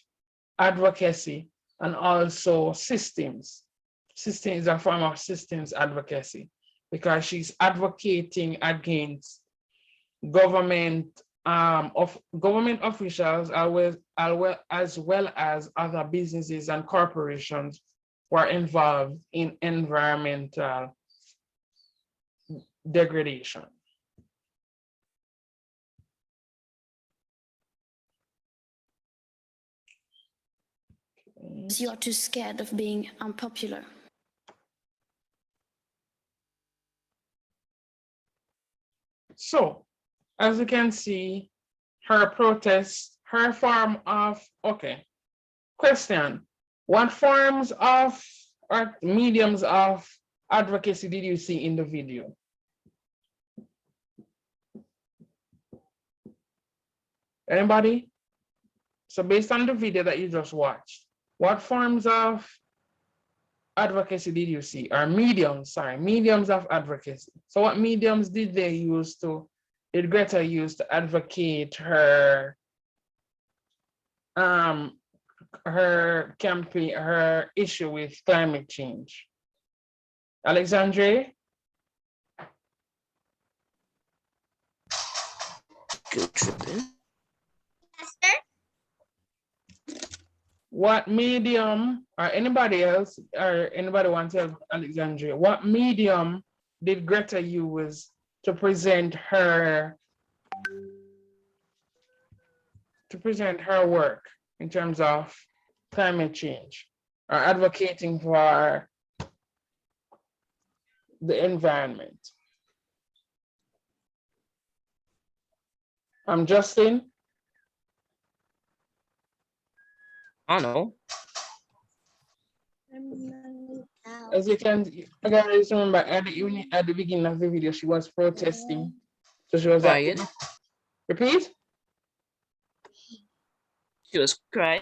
advocacy and also systems. System is a form of systems advocacy because she's advocating against government officials as well as other businesses and corporations who are involved in environmental degradation. You are too scared of being unpopular. So, as you can see, her protest, her form of, okay, question, what forms of or mediums of advocacy did you see in the video? Anybody? So based on the video that you just watched, what forms of advocacy did you see? Or mediums of advocacy. So what mediums did Greta use to advocate her campaign, her issue with climate change? Alexandre? What medium, or anybody else, or anybody want to help Alexandria, what medium did Greta use to present her work in terms of climate change or advocating for the environment? Justin? I know. As you can, guys, remember at the beginning of the video, she was protesting. So she was crying. Repeat? She was crying.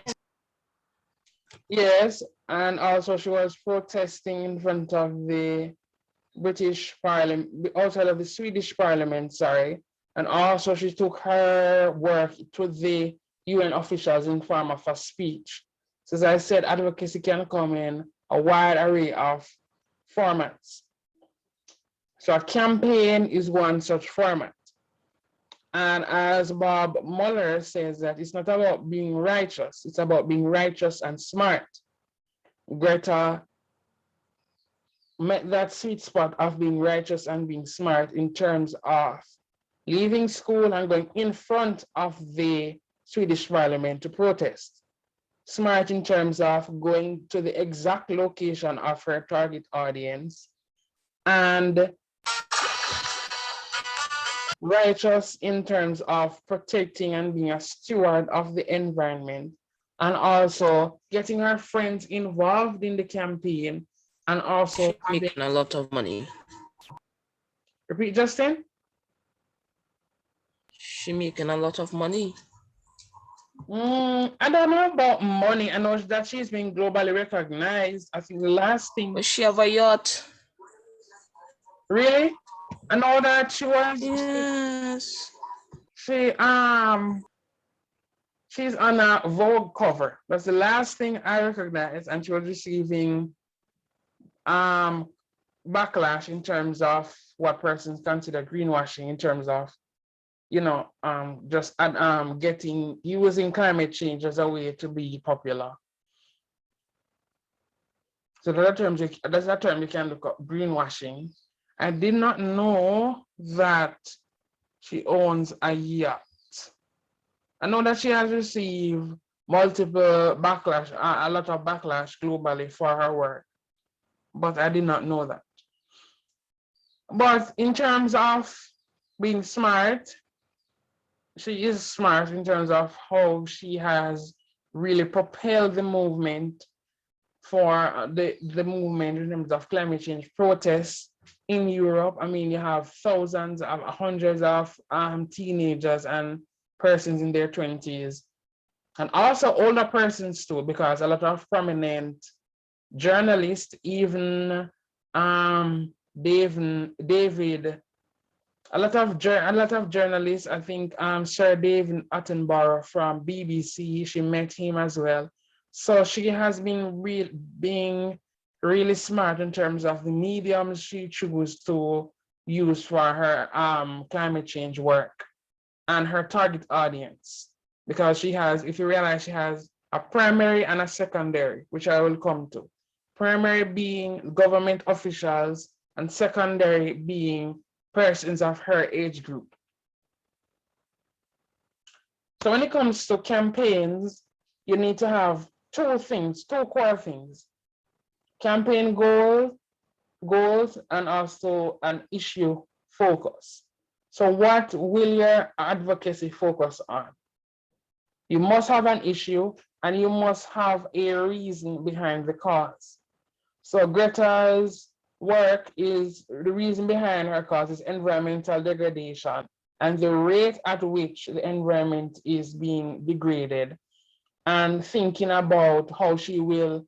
Yes, and also she was protesting in front of the British Parliament, outside of the Swedish Parliament, sorry. And also she took her work to the UN officials in form of a speech. So as I said, advocacy can come in a wide array of formats. So a campaign is one such format. And as Bob Mueller says, that it's not about being righteous, it's about being righteous and smart. Greta met that sweet spot of being righteous and being smart in terms of leaving school and going in front of the Swedish Parliament to protest. Smart in terms of going to the exact location of her target audience, and righteous in terms of protecting and being a steward of the environment, and also getting her friends involved in the campaign, and also making a lot of money. Repeat, Justin? She making a lot of money. I don't know about money. I know that she's been globally recognized. I think the last thing. Does she have a yacht? Really? I know that she was. Yes. She's on a Vogue cover. That's the last thing I recognize, and she was receiving backlash in terms of what persons consider greenwashing in terms of just using climate change as a way to be popular. So that's a term you can look up, greenwashing. I did not know that she owns a yacht. I know that she has received multiple backlash, a lot of backlash globally for her work, but I did not know that. But in terms of being smart, she is smart in terms of how she has really propelled the movement for the movement in terms of climate change protests in Europe. I mean, you have hundreds of teenagers and persons in their 20s, and also older persons too, because a lot of prominent journalists, even David, a lot of journalists, I think Sir David Attenborough from BBC, she met him as well. So she has been being really smart in terms of the mediums she chooses to use for her climate change work and her target audience. Because she has, if you realize, she has a primary and a secondary, which I will come to. Primary being government officials and secondary being persons of her age group. So when it comes to campaigns, you need to have two core things: campaign goals, and also an issue focus. So what will your advocacy focus on? You must have an issue and you must have a reason behind the cause. So Greta's work is, the reason behind her cause is environmental degradation and the rate at which the environment is being degraded, and thinking about how she will,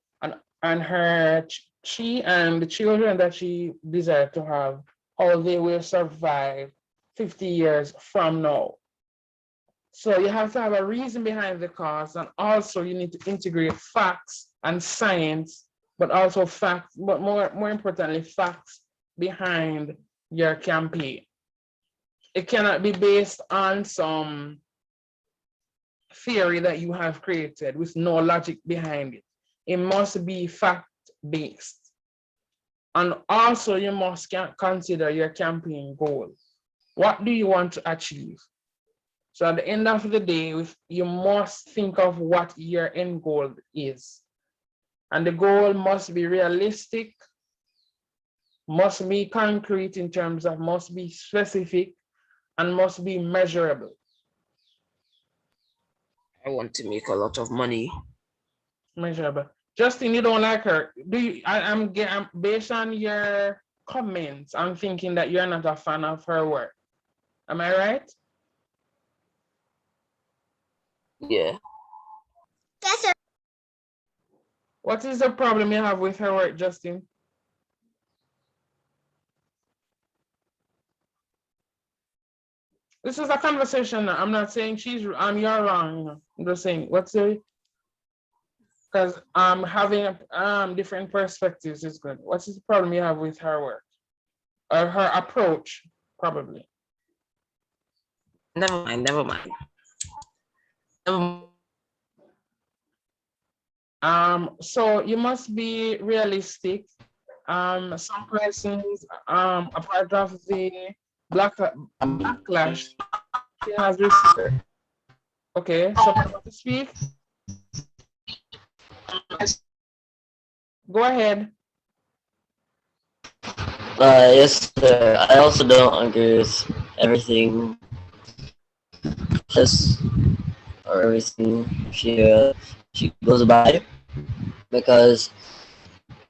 she and the children that she desires to have, how they will survive 50 years from now. So you have to have a reason behind the cause, and also you need to integrate facts and science, but also facts, but more importantly, facts behind your campaign. It cannot be based on some theory that you have created with no logic behind it. It must be fact-based. And also you must consider your campaign goals. What do you want to achieve? So at the end of the day, you must think of what your end goal is. And the goal must be realistic, must be concrete in terms of, must be specific, and must be measurable. I want to make a lot of money. Measurable. Justin, you don't like her. Do you? I'm based on your comments, I'm thinking that you're not a fan of her work. Am I right? Yeah. Yes, sir. What is the problem you have with her work, Justin? This is a conversation. I'm not saying you're wrong. I'm just saying, what's the, because having different perspectives is good. What's the problem you have with her work? Or her approach, probably. Never mind. So you must be realistic. Some persons, a part of the backlash she has received. Okay, someone want to speak? Go ahead. Yes, sir. I also don't agree with everything. Or everything she goes by, because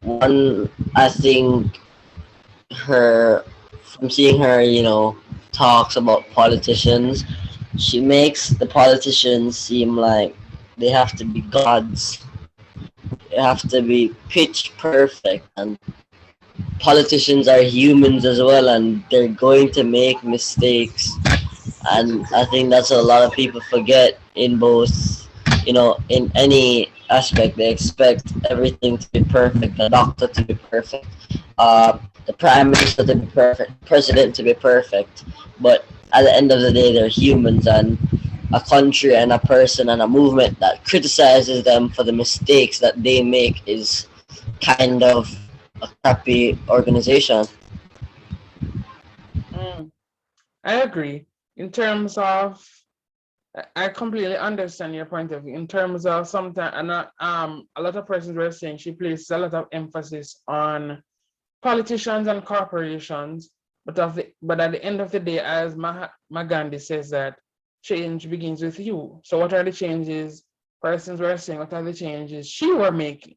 one, I think from seeing her, talks about politicians, she makes the politicians seem like they have to be gods. They have to be pitch perfect, and politicians are humans as well, and they're going to make mistakes. And I think that's what a lot of people forget in both, in any aspect. They expect everything to be perfect, the doctor to be perfect, the prime minister to be perfect, president to be perfect. But at the end of the day, they're humans, and a country and a person and a movement that criticizes them for the mistakes that they make is kind of a crappy organization. I agree. In terms of, I completely understand your point of view. In terms of sometimes, a lot of persons were saying she places a lot of emphasis on politicians and corporations, but at the end of the day, as Mahatma Gandhi says, that change begins with you. So what are the changes persons were saying? What are the changes she were making?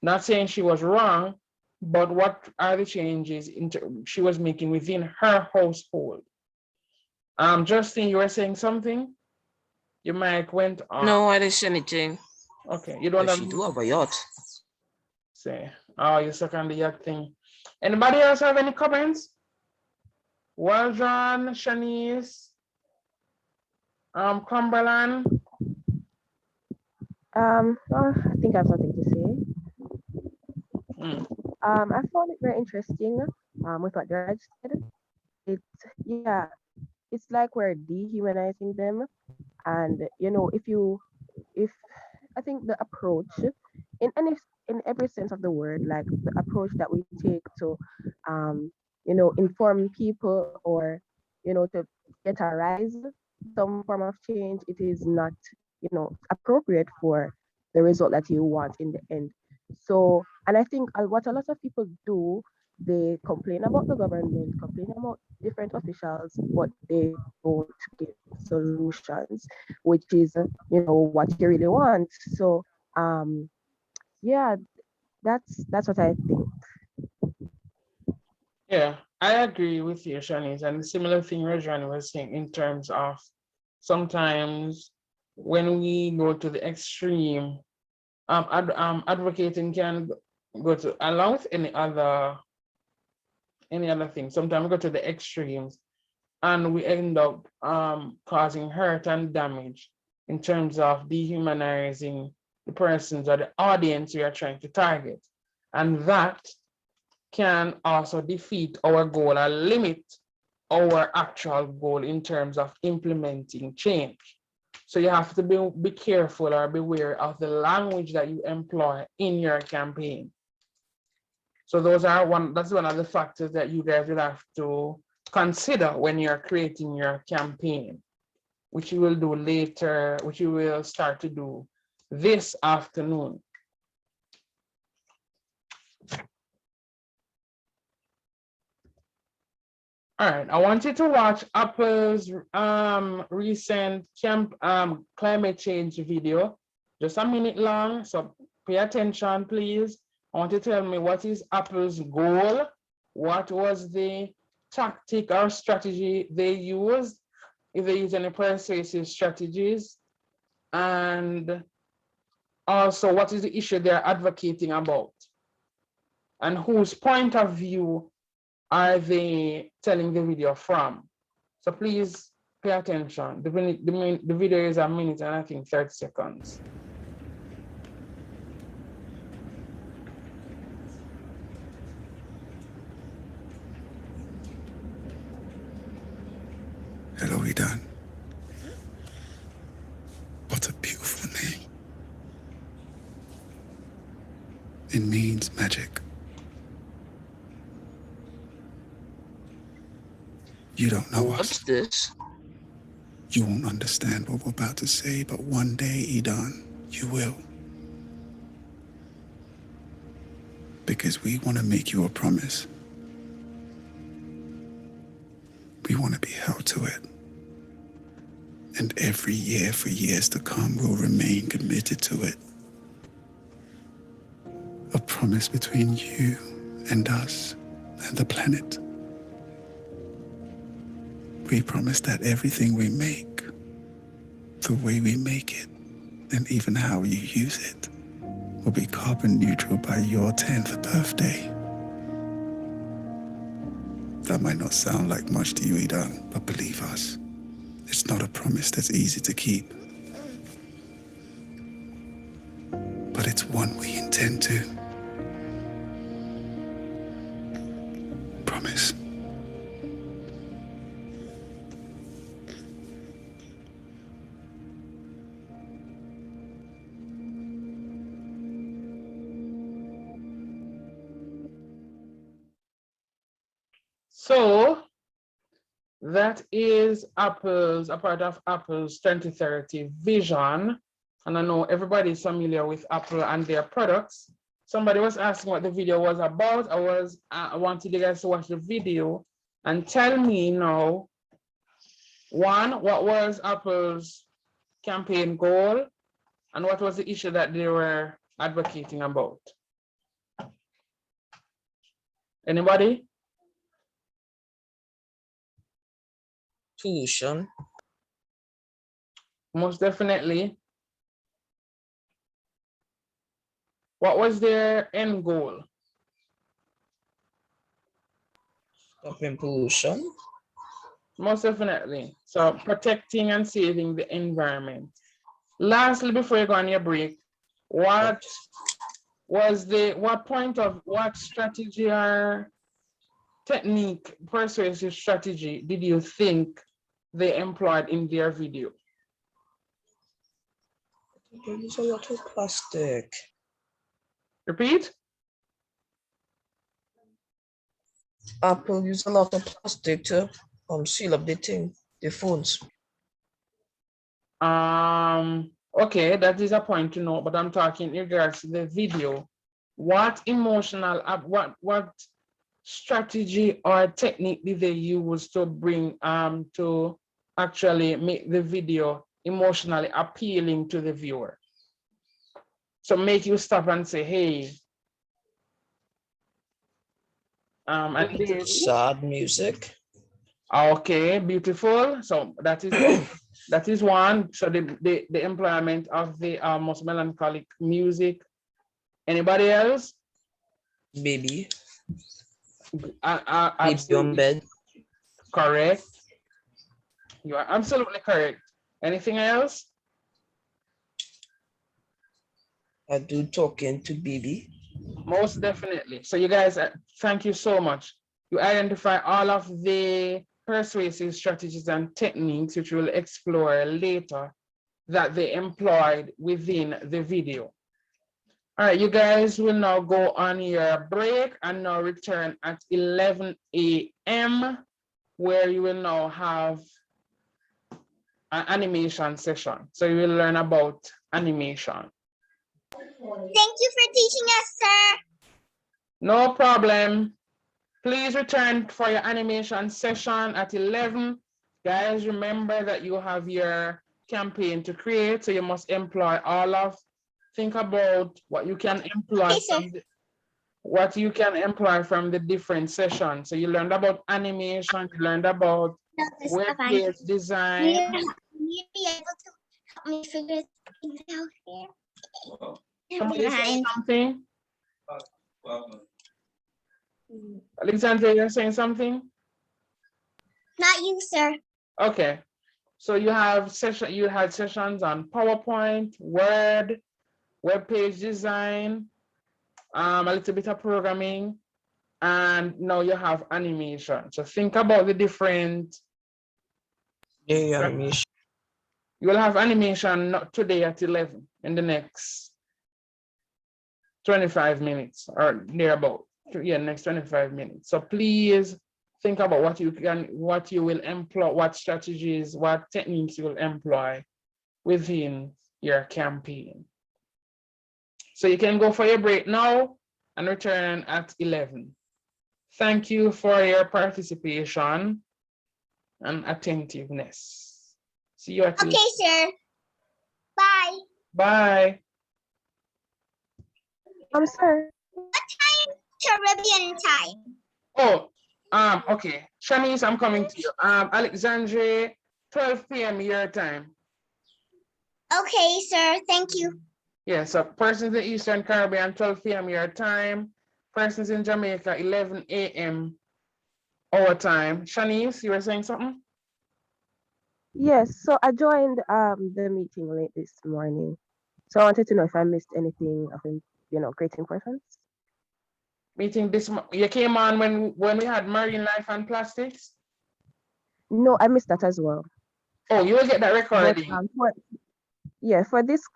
Not saying she was wrong, but what are the changes she was making within her household? Justin, you were saying something? Your mic went on. No, I didn't say anything. Okay, you don't But have. she do have a yacht. Say, oh, you're stuck on the yacht thing. Anybody else have any comments? Waldron, Shanice, Cumberland. I think I have something to say. I found it very interesting with what George said. It's like we're dehumanizing them, and if I think the approach in every sense of the word, like the approach that we take to inform people or to get a rise, some form of change, it is not appropriate for the result that you want in the end. So, and I think what a lot of people do, they complain about the government, complain about different officials, but they don't give solutions, which is what you really want. So yeah, that's what I think. Yeah, I agree with you, Shanice, and the similar thing Rajan was saying in terms of sometimes when we go to the extreme, advocating can go to along with any other thing. Sometimes we go to the extremes and we end up causing hurt and damage in terms of dehumanizing the persons or the audience we are trying to target. And that can also defeat our goal or limit our actual goal in terms of implementing change. So you have to be careful or beware of the language that you employ in your campaign. So that's one of the factors that you guys will have to consider when you're creating your campaign, which you will do later, which you will start to do this afternoon. All right, I want you to watch Apple's recent climate change video, just a minute long, so pay attention, please. I want you to tell me what is Apple's goal, what was the tactic or strategy they used, if they use any persuasive strategies, and also what is the issue they're advocating about, and whose point of view are they telling the video from? So please pay attention. The video is a minute and I think 30 seconds. Hello, Eden. What a beautiful name. It means magic. You don't know us. What's this? You won't understand what we're about to say, but one day, Eden, you will. Because we want to make you a promise. We want to be held to it. And every year for years to come, we'll remain committed to it. A promise between you and us and the planet. We promise that everything we make, the way we make it, and even how you use it, will be carbon neutral by your 10th birthday. That might not sound like much to you, Eden, but believe us, it's not a promise that's easy to keep. But it's one we intend to. Promise. So that is Apple's, a part of Apple's 2030 vision. And I know everybody is familiar with Apple and their products. Somebody was asking what the video was about. I wanted you guys to watch the video and tell me now, one, what was Apple's campaign goal and what was the issue that they were advocating about? Anybody? Pollution. Most definitely. What was their end goal? Stopping pollution. Most definitely. So protecting and saving the environment. Lastly, before you go on your break, what strategy or technique, persuasive strategy did you think they employed in their video? They use a lot of plastic. Repeat? Apple use a lot of plastic to seal up the phones. Okay, that is a point to note, but I'm talking in regards to the video. What emotional, what strategy or technique did they use to bring, to actually make the video emotionally appealing to the viewer? So make you stop and say, hey. And sad music. Okay, beautiful. So that is that is one. So the employment of the most melancholic music. Anybody else? Baby. Baby on bed. Correct. You are absolutely correct. Anything else? I do talking to baby. Most definitely. So you guys, thank you so much. You identify all of the persuasive strategies and techniques which we'll explore later that they employed within the video. All right, you guys will now go on your break and now return at 11 a.m. where you will now have an animation session. So you will learn about animation. Thank you for teaching us, sir. No problem. Please return for your animation session at 11. Guys, remember that you have your campaign to create, so you must employ think about what you can employ from the different sessions. So you learned about animation, you learned about web page design. You'd be able to help me figure things out here. Somebody say something? Alexandra, you're saying something? Not you, sir. Okay. So you had sessions on PowerPoint, Word, web page design, a little bit of programming, and now you have animation. So think about the different animation. You will have animation not today at 11 in the next 25 minutes or thereabout. Yeah, next 25 minutes. So please think about what you will employ, what strategies, what techniques you will employ within your campaign. So you can go for your break now and return at 11. Thank you for your participation and attentiveness. See you at 11. Okay, sir. Bye. Bye. Sir. What time? Caribbean time. Oh, okay. Shanice, I'm coming to you. Alexandre, 12 p.m. your time. Okay, sir. Thank you. Yeah, so persons in Eastern Caribbean, 12 p.m. your time. Persons in Jamaica, 11 a.m. our time. Shanice, you were saying something? Yes, so I joined the meeting late this morning. So I wanted to know if I missed anything of, great importance. Meeting you came on when we had marine life and plastics? No, I missed that as well. Oh, you will get that recording. But, for this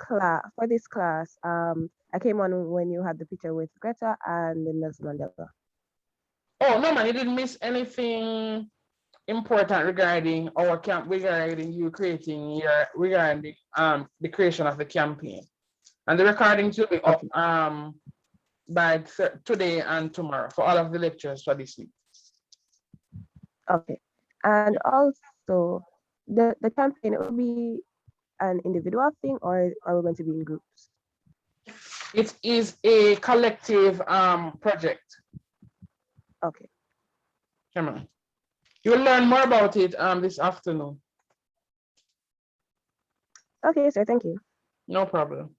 class, I came on when you had the picture with Greta and Nelson Mandela. Oh no, man, you didn't miss anything important regarding our camp, regarding you creating your, regarding the creation of the campaign. And the recordings will be up by today and tomorrow for all of the lectures for this week. Okay. And also the campaign, it will be an individual thing, or are we going to be in groups? It is a collective project. Okay. Come on. You will learn more about it this afternoon. Okay, sir, thank you. No problem.